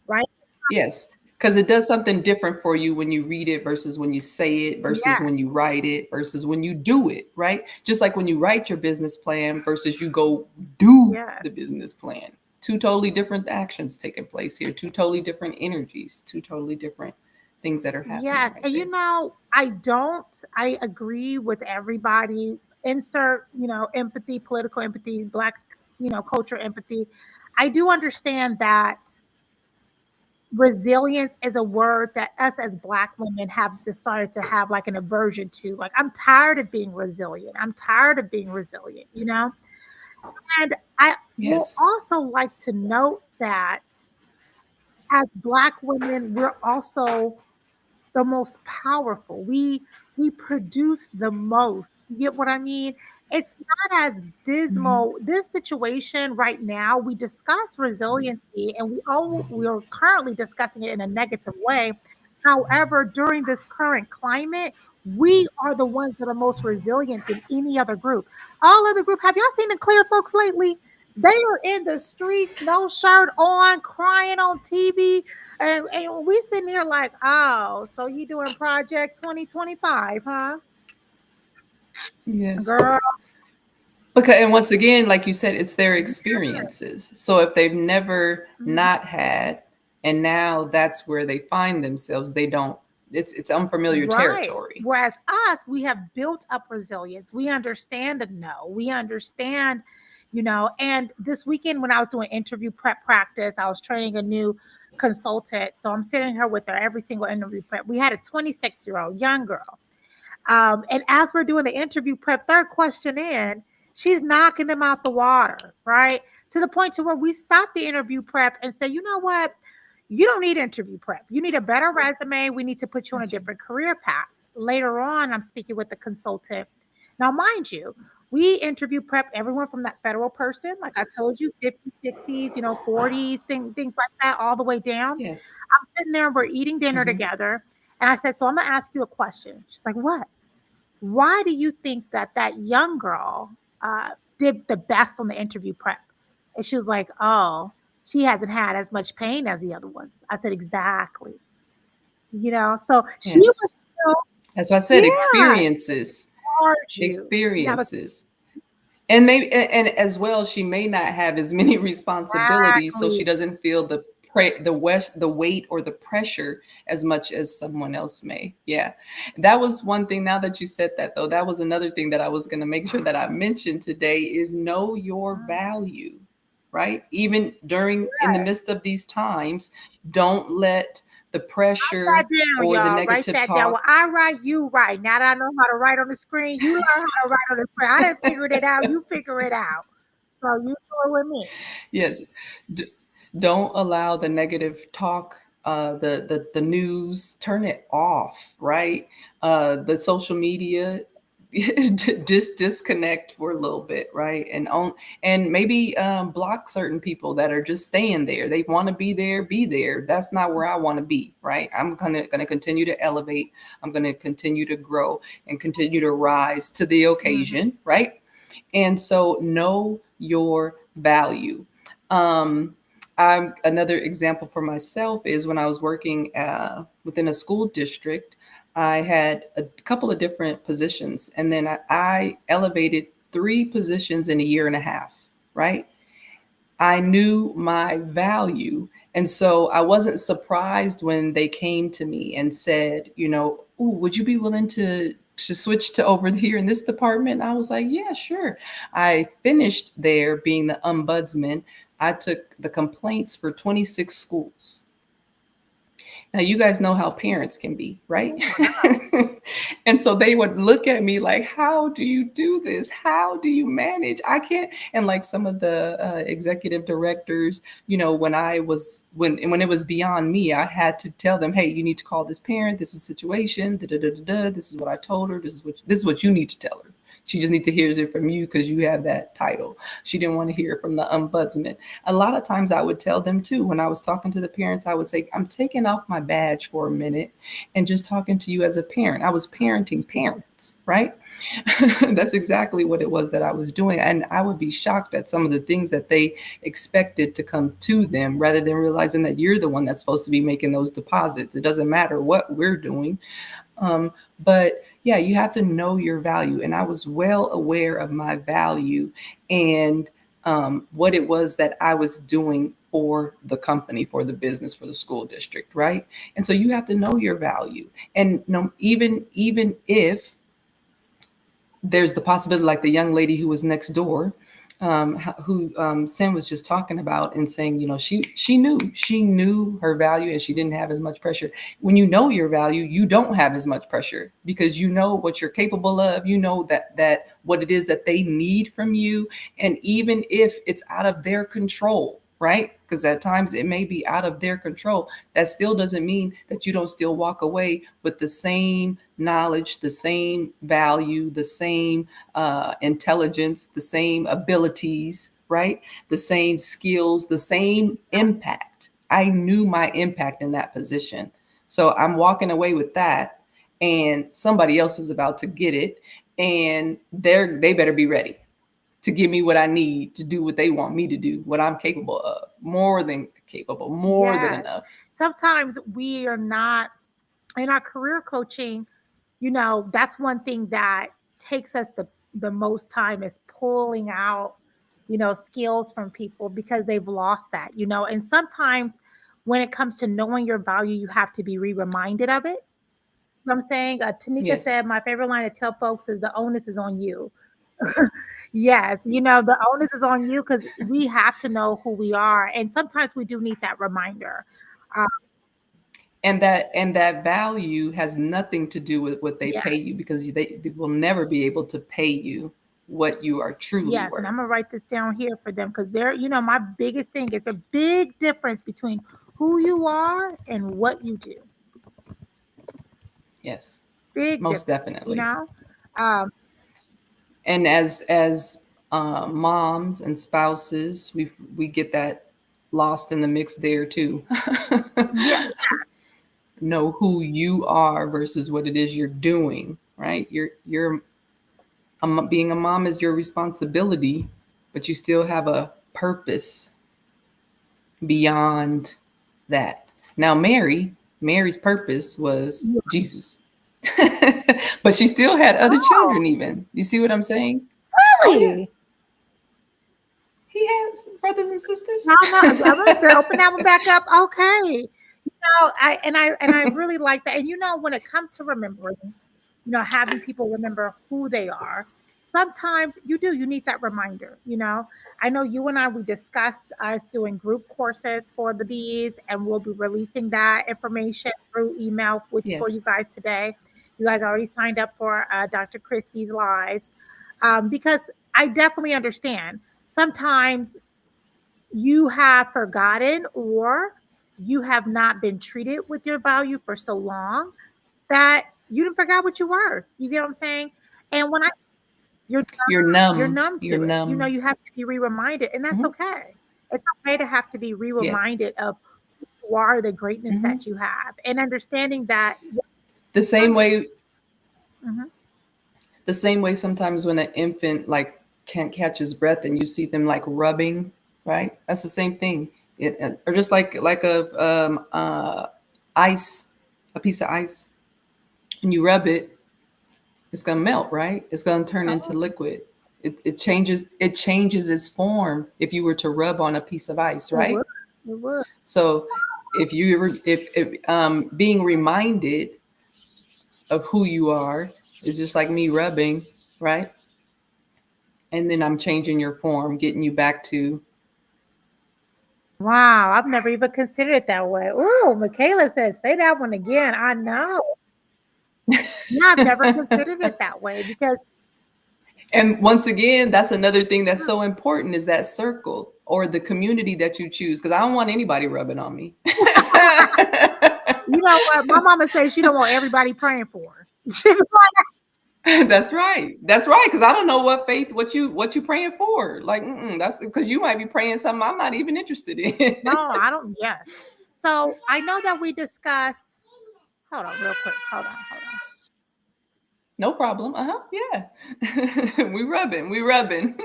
Right? Yes. Because it does something different for you when you read it versus when you say it versus when you write it versus when you do it, right? Just like when you write your business plan versus you go do the business plan. Two totally different actions taking place here. Two totally different energies. Two totally different things that are happening. Yes. And I agree with everybody. Insert, empathy, political empathy, Black, culture empathy. I do understand that resilience is a word that us as Black women have decided to have like an aversion to. Like, I'm tired of being resilient. I'm tired of being resilient, And I will also like to note that as Black women, we're also the most powerful. We produce the most. You get what I mean? It's not as dismal. This situation right now, we discuss resiliency and we're currently discussing it in a negative way. However, during this current climate, we are the ones that are most resilient than any other group. All other group, have y'all seen the clear folks lately? They are in the streets, no shirt on, crying on TV. And we sitting here like, oh, so you doing Project 2025, huh? Yes. Girl. Because, and once again, like you said, it's their experiences. So if they've never Mhm. not had, and now that's where they find themselves, they don't. It's unfamiliar Right. territory. Whereas us, we have built up resilience. We understand the no. We understand, and this weekend when I was doing interview prep practice, I was training a new consultant. So I'm sitting here with her every single interview prep. We had a 26-year-old young girl. And as we're doing the interview prep, third question in, she's knocking them out the water, right? To the point to where we stop the interview prep and say, you know what? You don't need interview prep. You need a better resume. We need to put you on a That's right. different career path. Later on, I'm speaking with the consultant. Now, mind you, we interview prep everyone from that federal person, like I told you, 50s, 60s, 40s, things like that, all the way down. Yes. I'm sitting there, we're eating dinner Hmm. together. And I said, so I'm going to ask you a question. She's like, what? Why do you think that young girl did the best on the interview prep? And she was like, oh, she hasn't had as much pain as the other ones. I said, exactly. So she was Yes. still, That's why I said yeah, experiences. charge you. Now, Experiences. And maybe, and as well, she may not have as many responsibilities, so she exactly. doesn't feel the weight or the pressure as much as someone else may. Yeah, that was one thing. Now that you said that, though, that was another thing that I was going to make sure that I mentioned today is know your value, right? Even during in the midst of these times, don't let the That pressure down, or the y'all. Write negative that down. Well, talk. I write, you write. Now that I know how to write on the screen, you learn how to write on the screen. I didn't figure it out. You figure it out. So you do it with me. Yes, D- don't allow the negative talk, the news. Turn it off. Right, the social media. Just disconnect for a little bit, right, and maybe block certain people that are just staying there. They want to be there, be there. That's not where I want to be, right? I'm gonna continue to elevate. I'm gonna continue to grow and continue to rise to the Mhm. occasion, right? And so know your value. Um, another example for myself is when I was working within a school district, I had a couple of different positions, and then I elevated 3 positions in a year and a half, right? I knew my value. And so I wasn't surprised when they came to me and said, "Ooh, would you be willing to switch to over here in this department?" I was like, "Yeah, sure." I finished there being the ombudsman. I took the complaints for 26 schools. Now, you guys know how parents can be, right? Oh, no. And so they would look at me like, how do you do this? How do you manage? I can't. And like some of the executive directors, when it was beyond me, I had to tell them, hey, you need to call this parent. This is the situation. Da, da, da, da, da. This is what I told her. This is what you need to tell her. She just needs to hear it from you because you have that title. She didn't want to hear it from the ombudsman. A lot of times I would tell them too, when I was talking to the parents, I would say, I'm taking off my badge for a minute and just talking to you as a parent. I was parenting parents, right? That's exactly what it was that I was doing. And I would be shocked at some of the things that they expected to come to them rather than realizing that you're the one that's supposed to be making those deposits. It doesn't matter what we're doing. But yeah, you have to know your value. And I was well aware of my value and what it was that I was doing for the company, for the business, for the school district, right? And so you have to know your value. And no, even if there's the possibility, like the young lady who was next door, who Sim was just talking about and saying, she knew her value and she didn't have as much pressure. When you know your value, you don't have as much pressure because you know what you're capable of. You know that what it is that they need from you, and even if it's out of their control, right? Because at times it may be out of their control. That still doesn't mean that you don't still walk away with the same knowledge, the same value, the same intelligence, the same abilities, right? The same skills, the same impact. I knew my impact in that position. So I'm walking away with that, and somebody else is about to get it, and they better be ready. to give me what I need to do what they want me to do, what I'm capable of, more than capable, more than Yes. enough. Sometimes we are not in our career coaching, that's one thing that takes us the most time is pulling out, skills from people because they've lost that, and sometimes when it comes to knowing your value, you have to be reminded of it. You know what I'm saying? Tanika Yes. said, my favorite line to tell folks is the onus is on you. Yes, the onus is on you because we have to know who we are. And sometimes we do need that reminder. Uh, And that value has nothing to do with what they yeah, pay you, because they will never be able to pay you what you are truly yes. And worth. I'm going to write this down here for them because my biggest thing, it's a big difference between who you are and what you do. Yes, Big most difference. definitely. Um, And as moms and spouses, we get that lost in the mix there too. yeah, Know who you are versus what it is you're doing, right? Being a mom is your responsibility, but you still have a purpose beyond that. Now, Mary's purpose was yeah. Jesus, but she still had other Oh, children. Even, you see what I'm saying? Oh yeah, really? he has brothers and sisters. No, no, they open that one back up. Okay. I really like that. And when it comes to remembering, having people remember who they are, sometimes you need that reminder. I know you and we discussed us doing group courses for the bees, and we'll be releasing that information through email for Yes. you guys today. You guys already signed up for Dr. Christie's lives, because I definitely understand sometimes you have forgotten or you have not been treated with your value for so long that you didn't forget what you were. You get what I'm saying? And when you're You're you're numb. numb You're to it. numb. You have to be reminded, and that's Mhm. okay. It's okay to have to be Yes. reminded of who you are, the greatness Hmm. that you have, and understanding that. The same way. Mhm. The same way sometimes when an infant like can't catch his breath and you see them like rubbing, right? That's the same thing. Or just like ice, a piece of ice, and you rub it, it's gonna melt, right? It's gonna turn into Oh, liquid. It changes its form if you were to rub on a piece of ice, it would. right? It would. So if being reminded of who you are is just like me rubbing, right? And then I'm changing your form, getting you back to. Wow, I've never even considered it that way. Ooh, Michaela says, say that one again. I know. Yeah, I've never considered it that way because And once again, that's another thing that's so important, is that circle or the community that you choose. Because I don't want anybody rubbing on me. you know what? My mama says she don't want everybody praying for her. She was like, That's right. That's right. Because I don't know what faith, what you praying for. Like, that's because you might be praying something I'm not even interested in. no, I don't. Yes. So I know that we discussed. Hold on, real quick. Hold on, hold on. No problem. Yeah. We rubbing. We rubbing.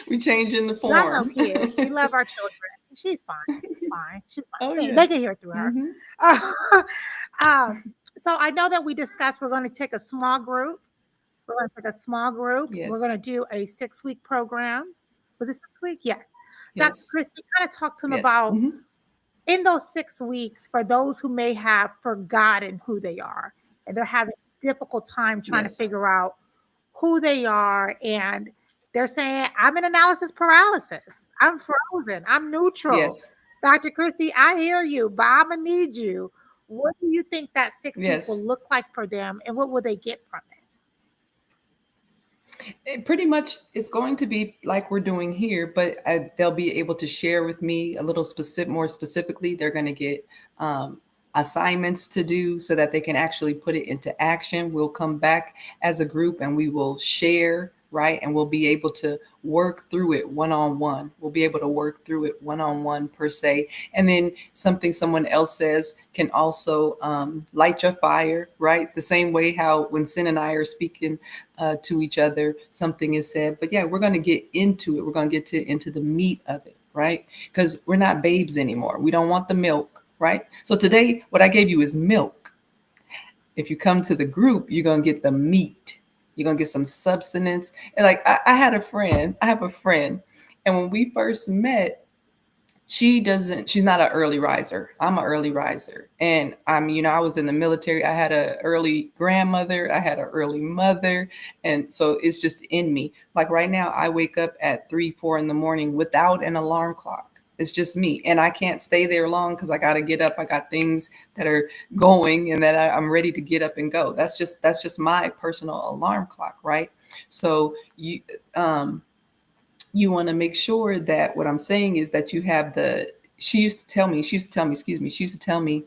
We changing the Y'all know form. kids. We love our children. She's fine. She's fine. She's Oh fine. They can yes. hear through her. Hmm. um, so I know that we discussed we're going to take a small group. We're going to take a small group. We're Yes. going to do a 6-week program. Was it 6 weeks? Yes. Dr. Yes. Christie, kind of talk to them Yes. about in those 6 weeks for those who may have forgotten who they are and they're having a difficult time trying to Yes. figure out who they are. And they're saying, I'm in analysis paralysis. I'm frozen. I'm neutral. Yes. Dr. Christie, I hear you, but I'm going to need you. What do you think that 6 week will Yes. look like for them and what will they get from it? Pretty much, it's going to be like we're doing here, but they'll be able to share with me a little more specifically. They're going to get assignments to do so that they can actually put it into action. We'll come back as a group and we will share right? And we'll be able to work through it one-on-one. We'll be able to work through it one-on-one per se. And then something someone else says can also light your fire, right? The same way how when Sin and I are speaking to each other, something is said. But yeah, we're going to get into it. We're going to get into the meat of it, right? Because we're not babes anymore. We don't want the milk, right? So today, what I gave you is milk. If you come to the group, you're going to get the meat. You're going to get some substance. And like I have a friend, and when we first met, she's not an early riser. I'm an early riser. And I was in the military. I had an early grandmother. I had an early mother. And so it's just in me. Like right now, I wake up at 3, 4 in the morning without an alarm clock. It's just me. And I can't stay there long because I got to get up. I got things that are going and that I'm ready to get up and go. That's just my personal alarm clock, right? So you want to make sure that what I'm saying is that you have she used to tell me,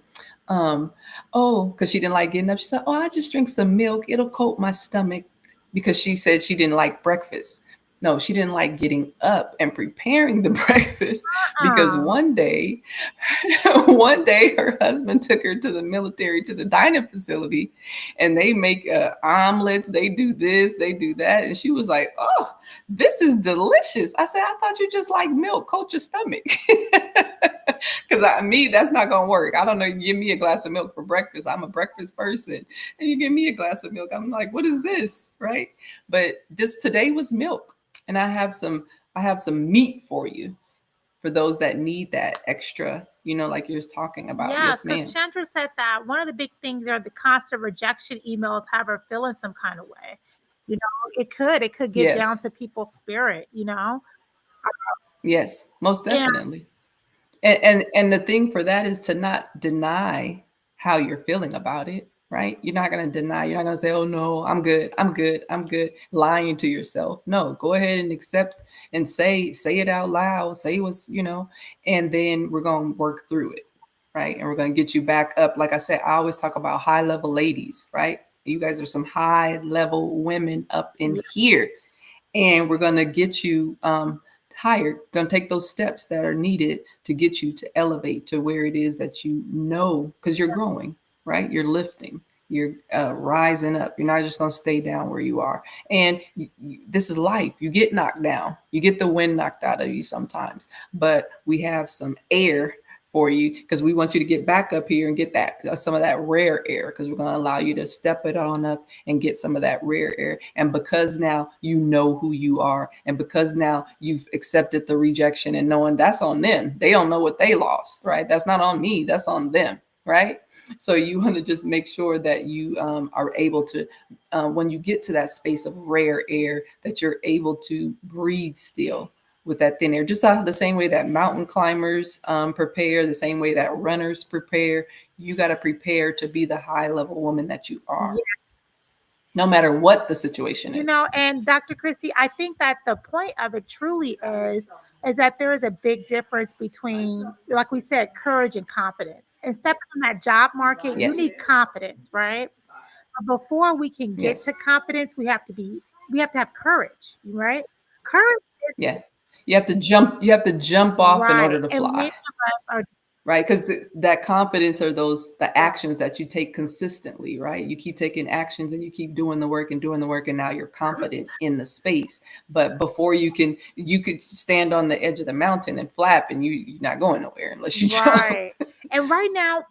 oh, because she didn't like getting up. She said, oh, I just drink some milk. It'll coat my stomach, because she said she didn't like breakfast. No, she didn't like getting up and preparing the breakfast, because one day her husband took her to the military, to the dining facility, and they make omelets. They do this, they do that. And she was like, oh, this is delicious. I said, I thought you just like milk, coat your stomach. Because that's not going to work. I don't know. You give me a glass of milk for breakfast. I'm a breakfast person. And you give me a glass of milk. I'm like, what is this? Right. But today was milk. And I have some meat for you, for those that need that extra, like you're talking about. Yes, Yes, ma'am. because Chandra said that one of the big things are the constant rejection emails have her feeling some kind of way. It could get down Yes. to people's spirit, Yes, most And definitely. And the thing for that is to not deny how you're feeling about it, right? You're not going to deny. You're not going to say, oh no, I'm good, lying to yourself. No, go ahead and accept and say it out loud. Say what's, and then we're going to work through it, right? And we're going to get you back up. Like I said, I always talk about high level ladies, right? You guys are some high level women up in here, and we're going to get you higher, going to take those steps that are needed to get you to elevate to where it is that because you're growing, right? You're lifting, you're rising up. You're not just going to stay down where you are. And this is life. You get knocked down. You get the wind knocked out of you sometimes. But we have some air for you, because we want you to get back up here and get that some of that rare air, because we're going to allow you to step it on up and get some of that rare air. And because now you know who you are, and because now you've accepted the rejection and knowing that's on them, they don't know what they lost, right? That's not on me, that's on them, right? So you want to just make sure that you are able to, when you get to that space of rare air, that you're able to breathe still with that thin air, just the same way that mountain climbers prepare, the same way that runners prepare. You got to prepare to be the high level woman that you are, no matter what the situation is. And Dr. Christy, I think that the point of it truly is that there is a big difference between, like we said, courage and confidence. And stepping on that job market, you need confidence, right? But before we can get to confidence, we have to have courage, right? Courage. You have to jump off in order to fly. And many of us are, right? Because that confidence are the actions that you take consistently, right? You keep taking actions and you keep doing the work, and now you're confident in the space. But before you could stand on the edge of the mountain and flap, and you're not going nowhere unless you jump. And right now,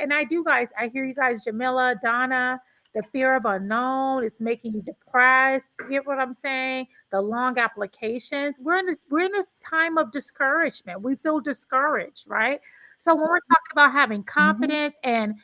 and I hear you guys, Jamila, Donna, the fear of unknown is making you depressed. You get what I'm saying? The long applications. We're in this time of discouragement. We feel discouraged, right? So when we're talking about having confidence, and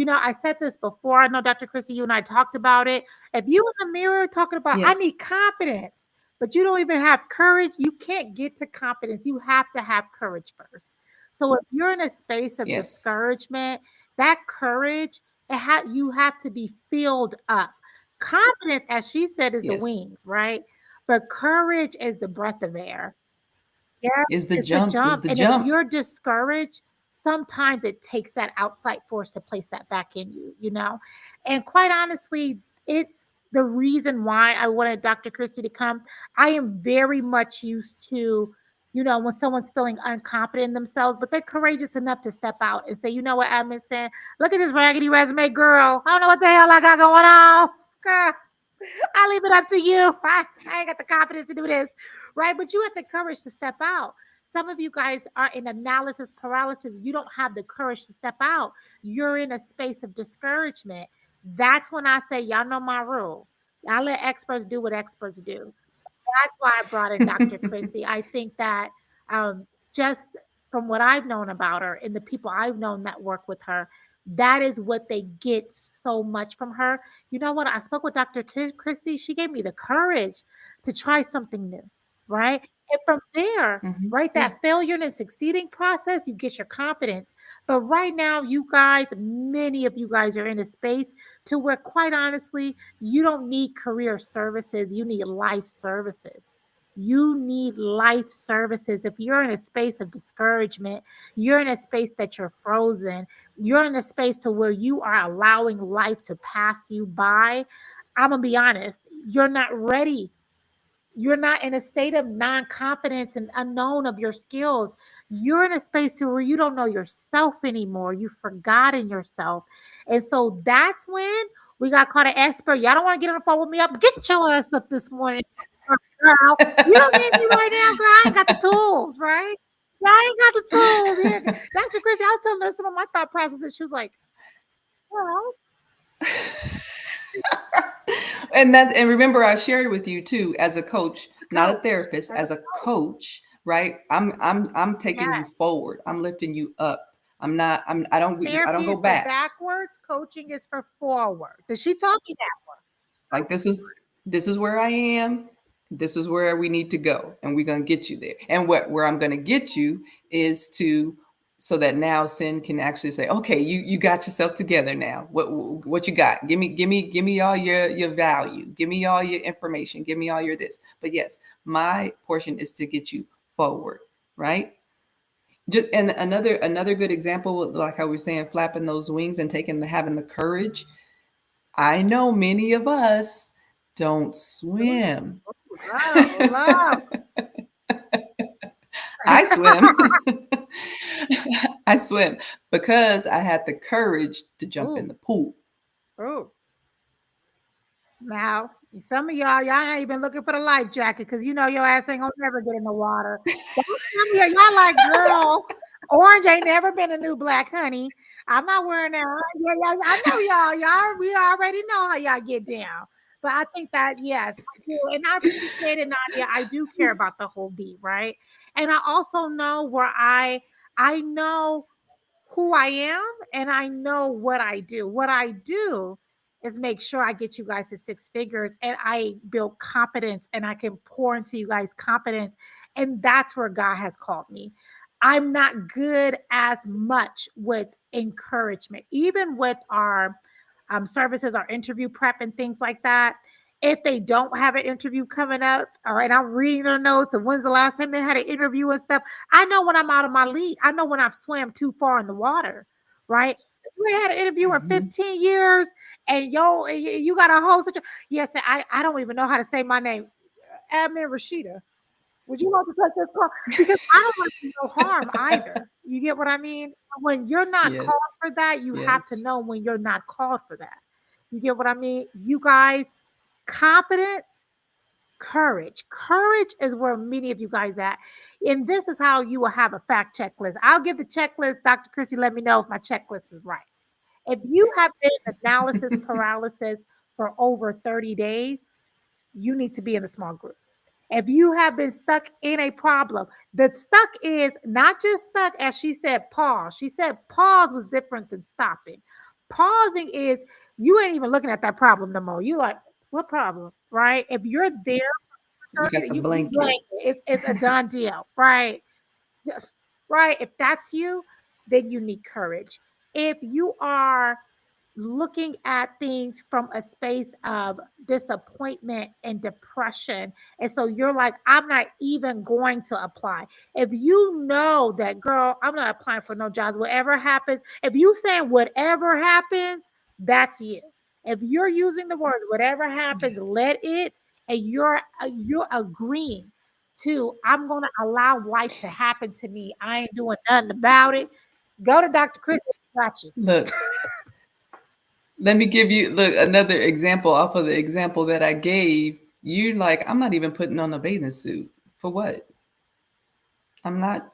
I said this before. I know, Dr. Chrissy, you and I talked about it. If you in the mirror talking about, I need confidence, but you don't even have courage, you can't get to confidence. You have to have courage first. So if you're in a space of discouragement, that courage, you have to be filled up. Confidence, as she said, is the wings, right? But courage is the breath of air. Is the jump. If you're discouraged, sometimes it takes that outside force to place that back in you, And quite honestly, it's the reason why I wanted Dr. Christie to come. I am very much used to, when someone's feeling unconfident in themselves, but they're courageous enough to step out and say, you know what, admin saying, look at this raggedy resume, girl. I don't know what the hell I got going on. Girl, I leave it up to you. I ain't got the confidence to do this. Right. But you have the courage to step out. Some of you guys are in analysis paralysis. You don't have the courage to step out. You're in a space of discouragement. That's when I say, y'all know my rule. Y'all let experts do what experts do. That's why I brought in Dr. Christie. I think that just from what I've known about her and the people I've known that work with her, that is what they get so much from her. You know what? I spoke with Dr. Christie. She gave me the courage to try something new, right? And from there, right, Yeah. that failure and succeeding process, you get your confidence. But right now, you guys, many of you guys are in a space to where, quite honestly, you don't need career services. You need life services. You need life services. If you're in a space of discouragement, you're in a space that you're frozen, you're in a space to where you are allowing life to pass you by. I'm going to be honest, you're not ready. You're not in a state of non-confidence and unknown of your skills. You're in a space to where you don't know yourself anymore. You've forgotten yourself. And so that's when we got called an expert. Y'all don't want to get on the phone with me up. Get your ass up this morning, girl. You don't need me right now, girl. I ain't got the tools, right? Yeah, I ain't got the tools. Yeah. Dr. Chrissy, I was telling her some of my thought processes. She was like, well, And remember, I shared with you too, as a coach, not a coach, therapist, as as a a coach, right? I'm taking you yes. forward. I'm lifting you up. I'm not. I don't Therapy go is for back. backwards, coaching is for forward. Did she tell me that? Like this is where I am. This is where we need to go, and we're gonna get you there. And where I'm gonna get you is to so that now Sin can actually say, okay, you got yourself together now. What you got? Give me all your value. Give me all your information. Give me all your this. But yes, my portion is to get you forward, right? Just, and another good example, like I was saying, flapping those wings and having the courage. I know many of us don't swim. Love, love. I swim. I swim because I had the courage to jump in Ooh, the pool. ooh. Now, some of y'all ain't even looking for the life jacket because you know your ass ain't gonna never get in the water. Some of y'all like, girl, orange ain't never been a new black, honey. I'm not wearing that. Yeah, yeah, I know we already know how y'all get down. But I think that yes, I do, and I appreciate it, Nadia. I do care about the whole beat, right? And I also know where I know who I am and I know what I do. What I do is make sure I get you guys to six figures and I build confidence and I can pour into you guys confidence. And that's where God has called me. I'm not good as much with encouragement, even with our services, our interview prep, and things like that. If they don't have an interview coming up, all right, I'm reading their notes and when's the last time they had an interview and stuff. I know when I'm out of my league. I know when I've swam too far in the water, right? If you ain't had an interview in Mhm. 15 years and you got a whole situation. Yes, I don't even know how to say my name. Admin Rashida. Would you like to take this call? Because I don't want to do no harm either. You get what I mean? When you're not Yes, called for that, you have to yes. know when you're not called for that. You get what I mean? You guys, confidence, courage. Courage is where many of you guys at. And this is how you will have a fact checklist. I'll give the checklist. Dr. Chrissy, let me know if my checklist is right. If you have been in analysis paralysis for over 30 days, you need to be in a small group. If you have been stuck in a problem, the stuck is not just stuck, as she said, pause. She said pause was different than stopping. Pausing is you ain't even looking at that problem no more. You like, what problem? Right? If you're there, You got the you blanket. blank. It's a done deal, right? Just- right. If that's you, then you need courage. If you are looking at things from a space of disappointment and depression. And so you're like, I'm not even going to apply. If you know that, girl, I'm not applying for no jobs, whatever happens, if you saying whatever happens, that's you. If you're using the words, whatever happens, let it, and you're agreeing to, I'm gonna allow life to happen to me. I ain't doing nothing about it. Go to Dr. Chris. Got you. Look, let me give you another example off of the example that I gave. You like, I'm not even putting on a bathing suit. For what? I'm not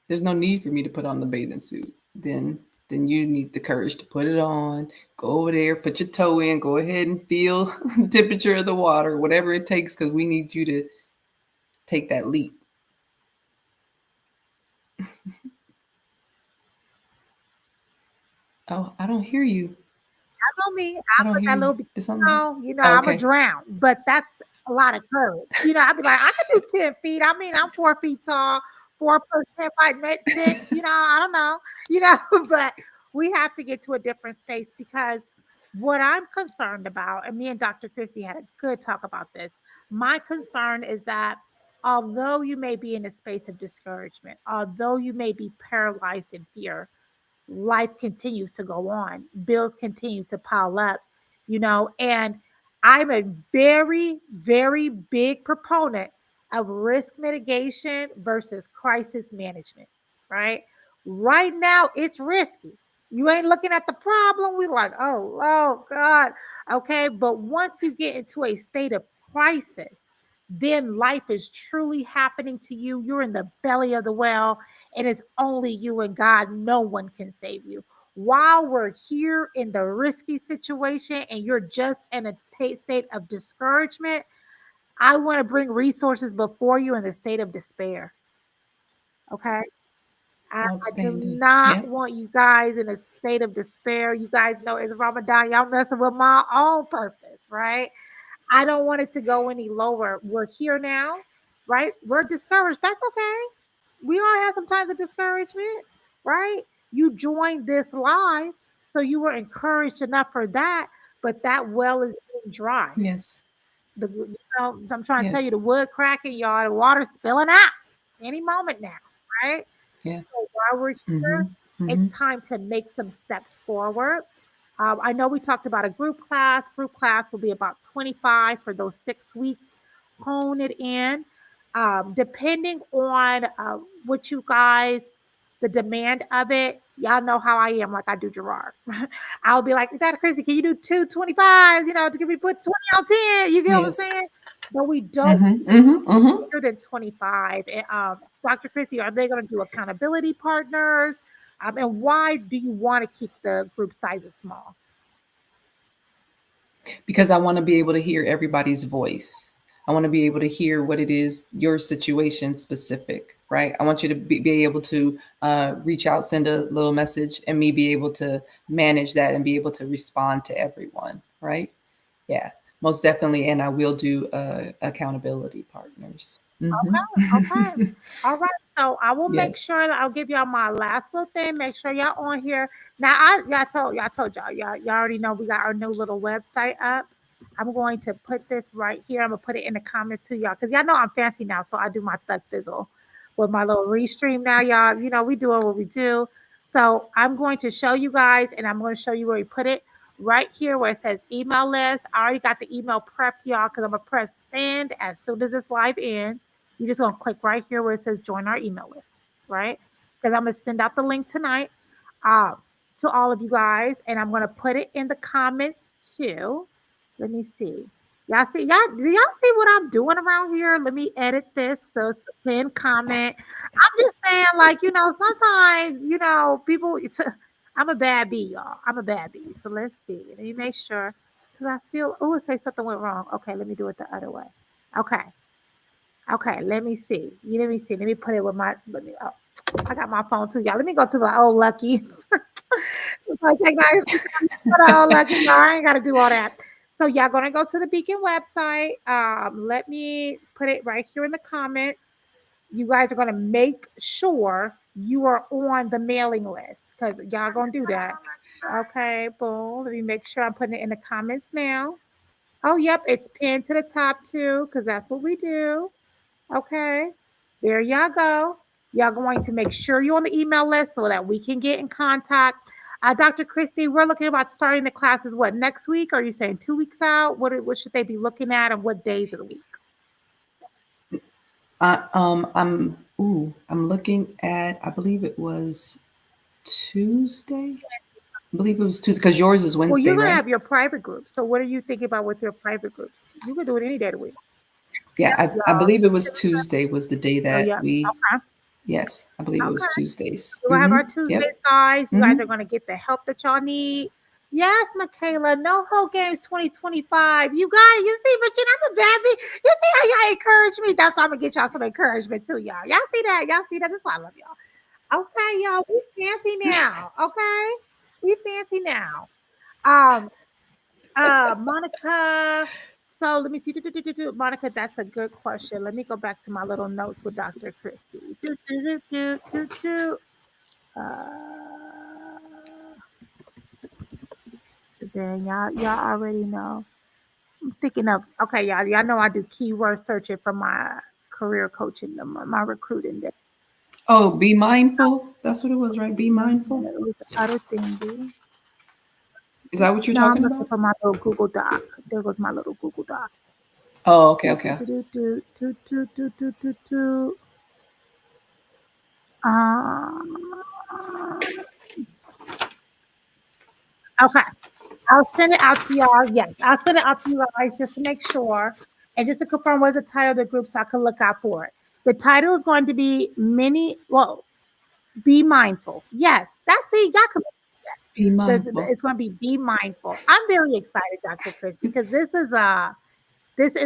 there's no need for me to put on the bathing suit. Then you need the courage to put it on, go over there, put your toe in, go ahead and feel the temperature of the water, whatever it takes, because we need you to take that leap. Oh, I don't hear you. I know me. I I don't put hear that you. little, Did something? Oh, I'm a okay. drown, but that's a lot of courage. I'd be like, I could do 10 feet. I mean, I'm 4 feet tall. 4 plus 10 might make six. I don't know. But we have to get to a different space, because what I'm concerned about, and me and Dr. Chrissy had a good talk about this. My concern is that although you may be in a space of discouragement, although you may be paralyzed in fear, life continues to go on. Bills continue to pile up, and I'm a very, very big proponent of risk mitigation versus crisis management, right? Right now, it's risky. You ain't looking at the problem. We're like, oh God. Okay. But once you get into a state of crisis, then life is truly happening to you. You're in the belly of the whale, and it's only you and God. No one can save you. While we're here in the risky situation and you're just in a state of discouragement, I want to bring resources before you in the state of despair. Okay. I do Outstanding. not Yep. want you guys in a state of despair. You guys know it's Ramadan. Y'all messing with my own purpose, right? I don't want it to go any lower. We're here now, right? We're discouraged. That's okay. We all have some times of discouragement, right? You joined this live, so you were encouraged enough for that, but that well is being dry. Yes. I'm trying to tell you, Yes. the wood cracking, y'all, the water spilling out any moment now, right? Yeah. So while we're Mm-hmm. here, it's Mm-hmm. time to make some steps forward. I know we talked about a group class. Group class will be about 25 for those 6 weeks. Hone it in. Depending on what you guys, the demand of it, y'all know how I am, like I do Gerard. I'll be like, Dr. Chrissy, can you do 2 25s, to give me put 20 on 10? You get what I'm Yes. saying? But we don't Mm-hmm. Mm-hmm. Mm-hmm. bigger than 25. And, Dr. Chrissy, are they going to do accountability partners? And why do you want to keep the group sizes small? Because I want to be able to hear everybody's voice. I want to be able to hear what it is, your situation specific, right? I want you to be able to reach out, send a little message, and me be able to manage that and be able to respond to everyone, right? Yeah, most definitely. And I will do accountability partners. Okay. Mm-hmm. All right. So I will make Yes. sure that I'll give y'all my last little thing. Make sure y'all on here. Now y'all already know we got our new little website up. I'm going to put this right here. I'm gonna put it in the comments to y'all, because y'all know I'm fancy now. So I do my thug fizzle with my little restream now, y'all. We doing what we do. So I'm going to show you guys, and I'm going to show you where we put it right here where it says email list. I already got the email prepped, y'all, because I'm gonna press send as soon as this live ends. You're just gonna click right here where it says join our email list, right? Because I'm gonna send out the link tonight um, to all of you guys, and I'm gonna put it in the comments too. Let me see. Do y'all see what I'm doing around here? Let me edit this so it's a pin comment. I'm just saying, like, sometimes, people, I'm a bad bee, y'all. I'm a bad bee. So let's see. Let me make sure. Because I feel, oh, it say something went wrong. Okay, let me do it the other way. Okay. Okay, let me see. Let me see. Let me put it with oh, I got my phone too, y'all. Let me go to my old Lucky. So I take my old Lucky. No, I ain't got to do all that. So y'all gonna go to the Beacon website. Let me put it right here in the comments. You guys are gonna make sure you are on the mailing list, because y'all gonna do that. Okay, boom. Let me make sure I'm putting it in the comments now. Oh, yep, it's pinned to the top too, because that's what we do. Okay, there y'all go. Y'all going to make sure you're on the email list so that we can get in contact. Dr. Christy, we're looking about starting the classes, what, next week? Or are you saying 2 weeks out? What should they be looking at and what days of the week? I'm looking at, I believe it was Tuesday. I believe it was Tuesday because yours is Well, Wednesday, you're going to right? have your private group. So what are you thinking about with your private groups? You can do it any day of the week. Yeah, Yeah, I y'all. believe it was Tuesday was the day Oh, that yeah. Okay. yes, I believe it was Okay. Tuesdays. We're gonna have our Tuesdays, Yep. guys. You guys hmm are gonna get the help that y'all need. Yes, Michaela, no whole games 2025. You got it. You see, but you know, I'm a bad bitch. You see how y'all encourage me? That's why I'm gonna get y'all some encouragement too, y'all. Y'all see that? Y'all see that? That's why I love y'all. Okay, y'all. We fancy now. Okay, we fancy now. Um, Monica. So let me see. Monica, that's a good question. Let me go back to my little notes with Dr. Christie. Uh, then y'all already know. I'm thinking of okay, y'all know I do keyword searching for my career coaching, my recruiting. Oh, be mindful. That's what it was, right? Be mindful. It was other thingy. Is that what you're No, I'm talking looking about? for my little Google Doc. There goes my little Google Doc. Oh, okay, Do, do, okay. do, do, do, do, do, do, do, do, do. Um, okay. I'll send it out to y'all. Yes, I'll send it out to you guys just to make sure and just to confirm what is the title of the group so I can look out for it. The title is going to be be mindful. Yes, that's it. Y'all can Be mindful. it's going to be mindful. I'm very excited, Dr. Chris, because this is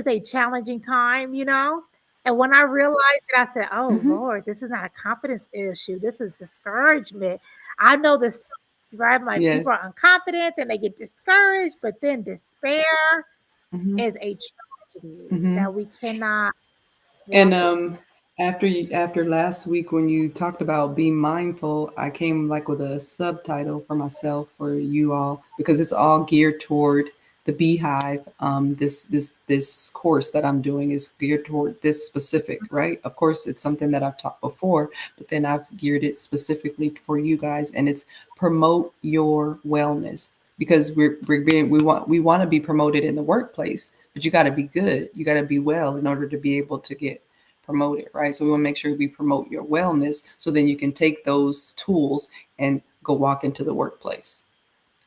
a challenging time, you know. And when I realized it, I said, "Oh hmm Lord, this is not a confidence issue. This is discouragement." I know this, right? Like people Yes. are unconfident and they get discouraged, but then despair hmm is a tragedy hmm that we cannot And walk in. after last week when you talked about being mindful, I came like with a subtitle for myself for you all because it's all geared toward the beehive. This course that I'm doing is geared toward this specific, right? Of course, it's something that I've taught before, but then I've geared it specifically for you guys, and it's promote your wellness because we want to be promoted in the workplace, but you got to be good, you got to be well in order to be able to get promoted, right? So we want to make sure we promote your wellness so then you can take those tools and go walk into the workplace.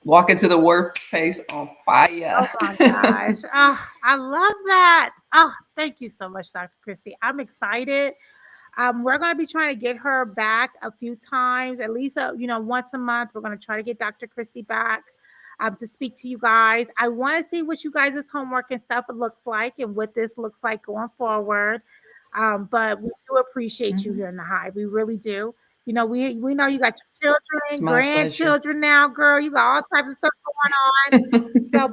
Walk into the workplace on fire. Oh my gosh. Oh, I love that. Oh, thank you so much, Dr. Christy. I'm excited. We're going to be trying to get her back a few times, at least, once a month. We're going to try to get Dr. Christy back to speak to you guys. I want to see what you guys' homework and stuff looks like and what this looks like going forward. But we do appreciate you Mhm. here in the Hive. We really do. We know you got your It's children, my pleasure. grandchildren now, girl. You got all types of stuff going on. But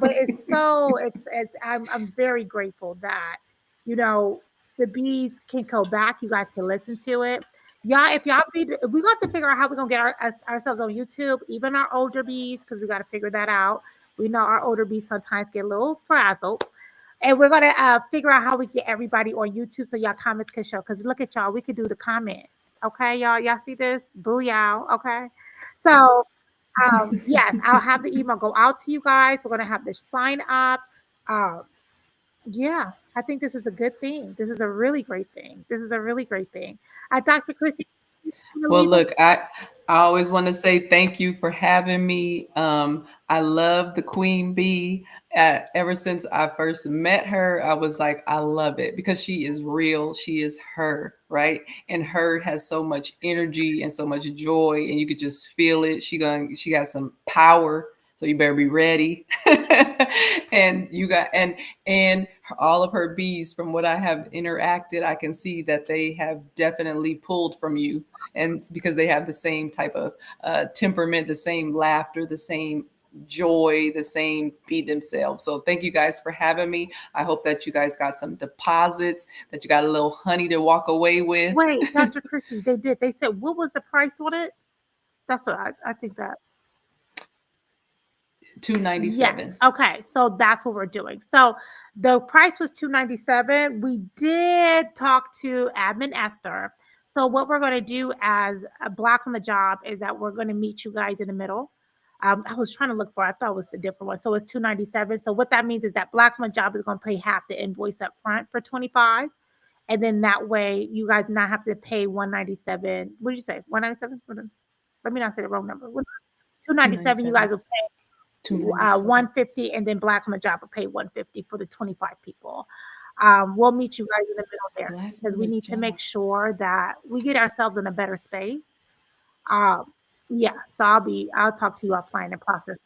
I'm very grateful that, you know, the bees can go back. You guys can listen to it. Yeah, if y'all be, we got to figure out how we're gonna get ourselves on YouTube, even our older bees, because we got to figure that out. We know our older bees sometimes get a little frazzled, and we're gonna figure out how we get everybody on YouTube so y'all comments can show. Because look at y'all, we could do the comments. Okay, y'all see this? Boo y'all. Okay, so yes, I'll have the email go out to you guys. We're gonna have the sign up. Um, yeah, I think this is a good thing. This is a really great thing. This is a really great thing. Dr. Chrissy, you want to Well, leave us? look, I always want to say thank you for having me. I love the queen bee. Ever since I first met her, I was like, I love it because she is real. She is her, right? And her has so much energy and so much joy, and you could just feel it. She got some power. So you better be ready. And you got and all of her bees, from what I have interacted, I can see that they have definitely pulled from you, and it's because they have the same type of temperament, the same laughter, the same joy, the same be themselves. So thank you guys for having me. I hope that you guys got some deposits, that you got a little honey to walk away with. Wait, Dr. Chrissy, they did. They said, what was the price on it? That's what I think that. Yes. 297. Okay. So that's what we're doing. So the price was 297. We did talk to admin Esther. So what we're going to do as a block on the job is that we're going to meet you guys in the middle. I was trying to look for, I thought it was a different one. So it's $297. So what that means is that Black Owned Job is going to pay half the invoice up front for $25. And then that way you guys not have to pay $197. What did you say? $197? Let me not say the wrong number. $297. You guys will pay $150, and then Black Owned Job will pay $150 for the 25 people. We'll meet you guys in the middle there because we need to make sure that we get ourselves in a better space. Yeah, so I'll talk to you offline and process.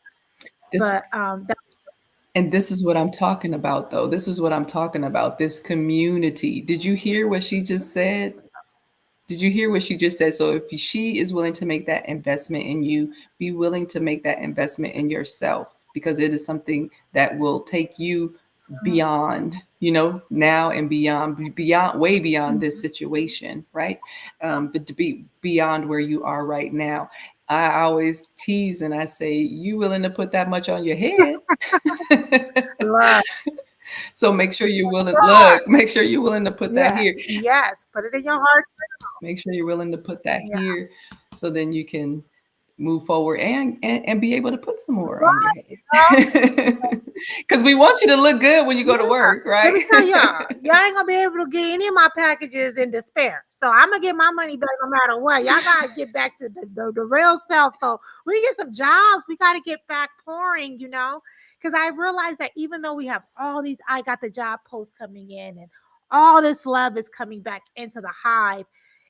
And this is what I'm talking about, though. This is what I'm talking about. This community. Did you hear what she just said? Did you hear what she just said? So if she is willing to make that investment in you, be willing to make that investment in yourself, because it is something that will take you beyond, now and beyond, way beyond this situation, right? But to be beyond where you are right now. I always tease and I say, you willing to put that much on your head? So make sure you're willing. Look, make sure you're willing to put that here. Yes, put it in your heart. Make sure you're willing to put that here, so then you can move forward and be able to put some more on your head. Because we want you to look good when you go to work, right? Let me tell y'all ain't gonna be able to get any of my packages in despair. So I'm gonna get my money back no matter what. Y'all gotta get back to the real self. So we get some jobs. We gotta get back pouring, because I realized that even though we have all these I got the job posts coming in and all this love is coming back into the Hive,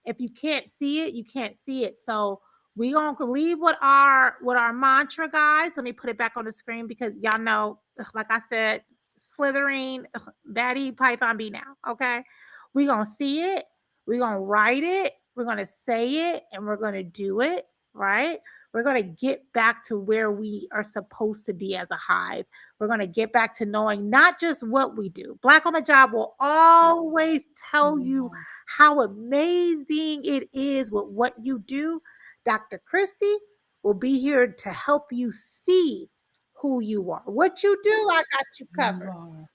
if you can't see it, you can't see it. So we gonna leave with our mantra, guys. Let me put it back on the screen because y'all know, like I said, slithering, Batty Python B now. Okay, we gonna see it, we gonna write it, we're gonna say it, and we're gonna do it. Right? We're gonna get back to where we are supposed to be as a Hive. We're gonna get back to knowing not just what we do. Black Owned Job will always tell you how amazing it is with what you do. Dr. Christy will be here to help you see who you are. What you do, I got you covered.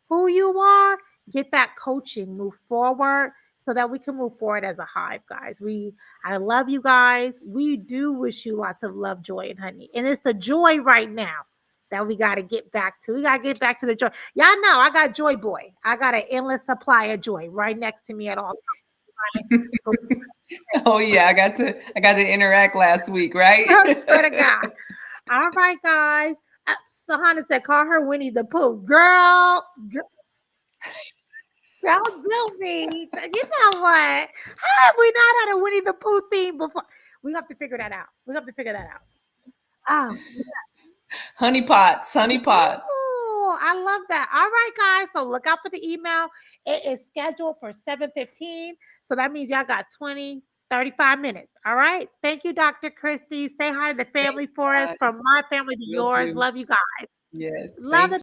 Who you are, get that coaching, move forward so that we can move forward as a Hive, guys. I love you guys. We do wish you lots of love, joy, and honey. And it's the joy right now that we got to get back to. We got to get back to the joy. Y'all know I got Joy Boy. I got an endless supply of joy right next to me at all times. Oh yeah, I got to interact last week, right? I swear to God. All right, guys. Sahana said, call her Winnie the Pooh. Girl. Don't do me. You know what? How have we not had a Winnie the Pooh theme before? We have to figure that out. Oh, yeah. Honey pots. Oh, I love that. All right, guys. So look out for the email. It is scheduled for 7:15. So that means y'all got 20, 35 minutes. All right. Thank you, Dr. Christy. Say hi to the family for us. From my family to yours. Love you guys. Yes. Love it.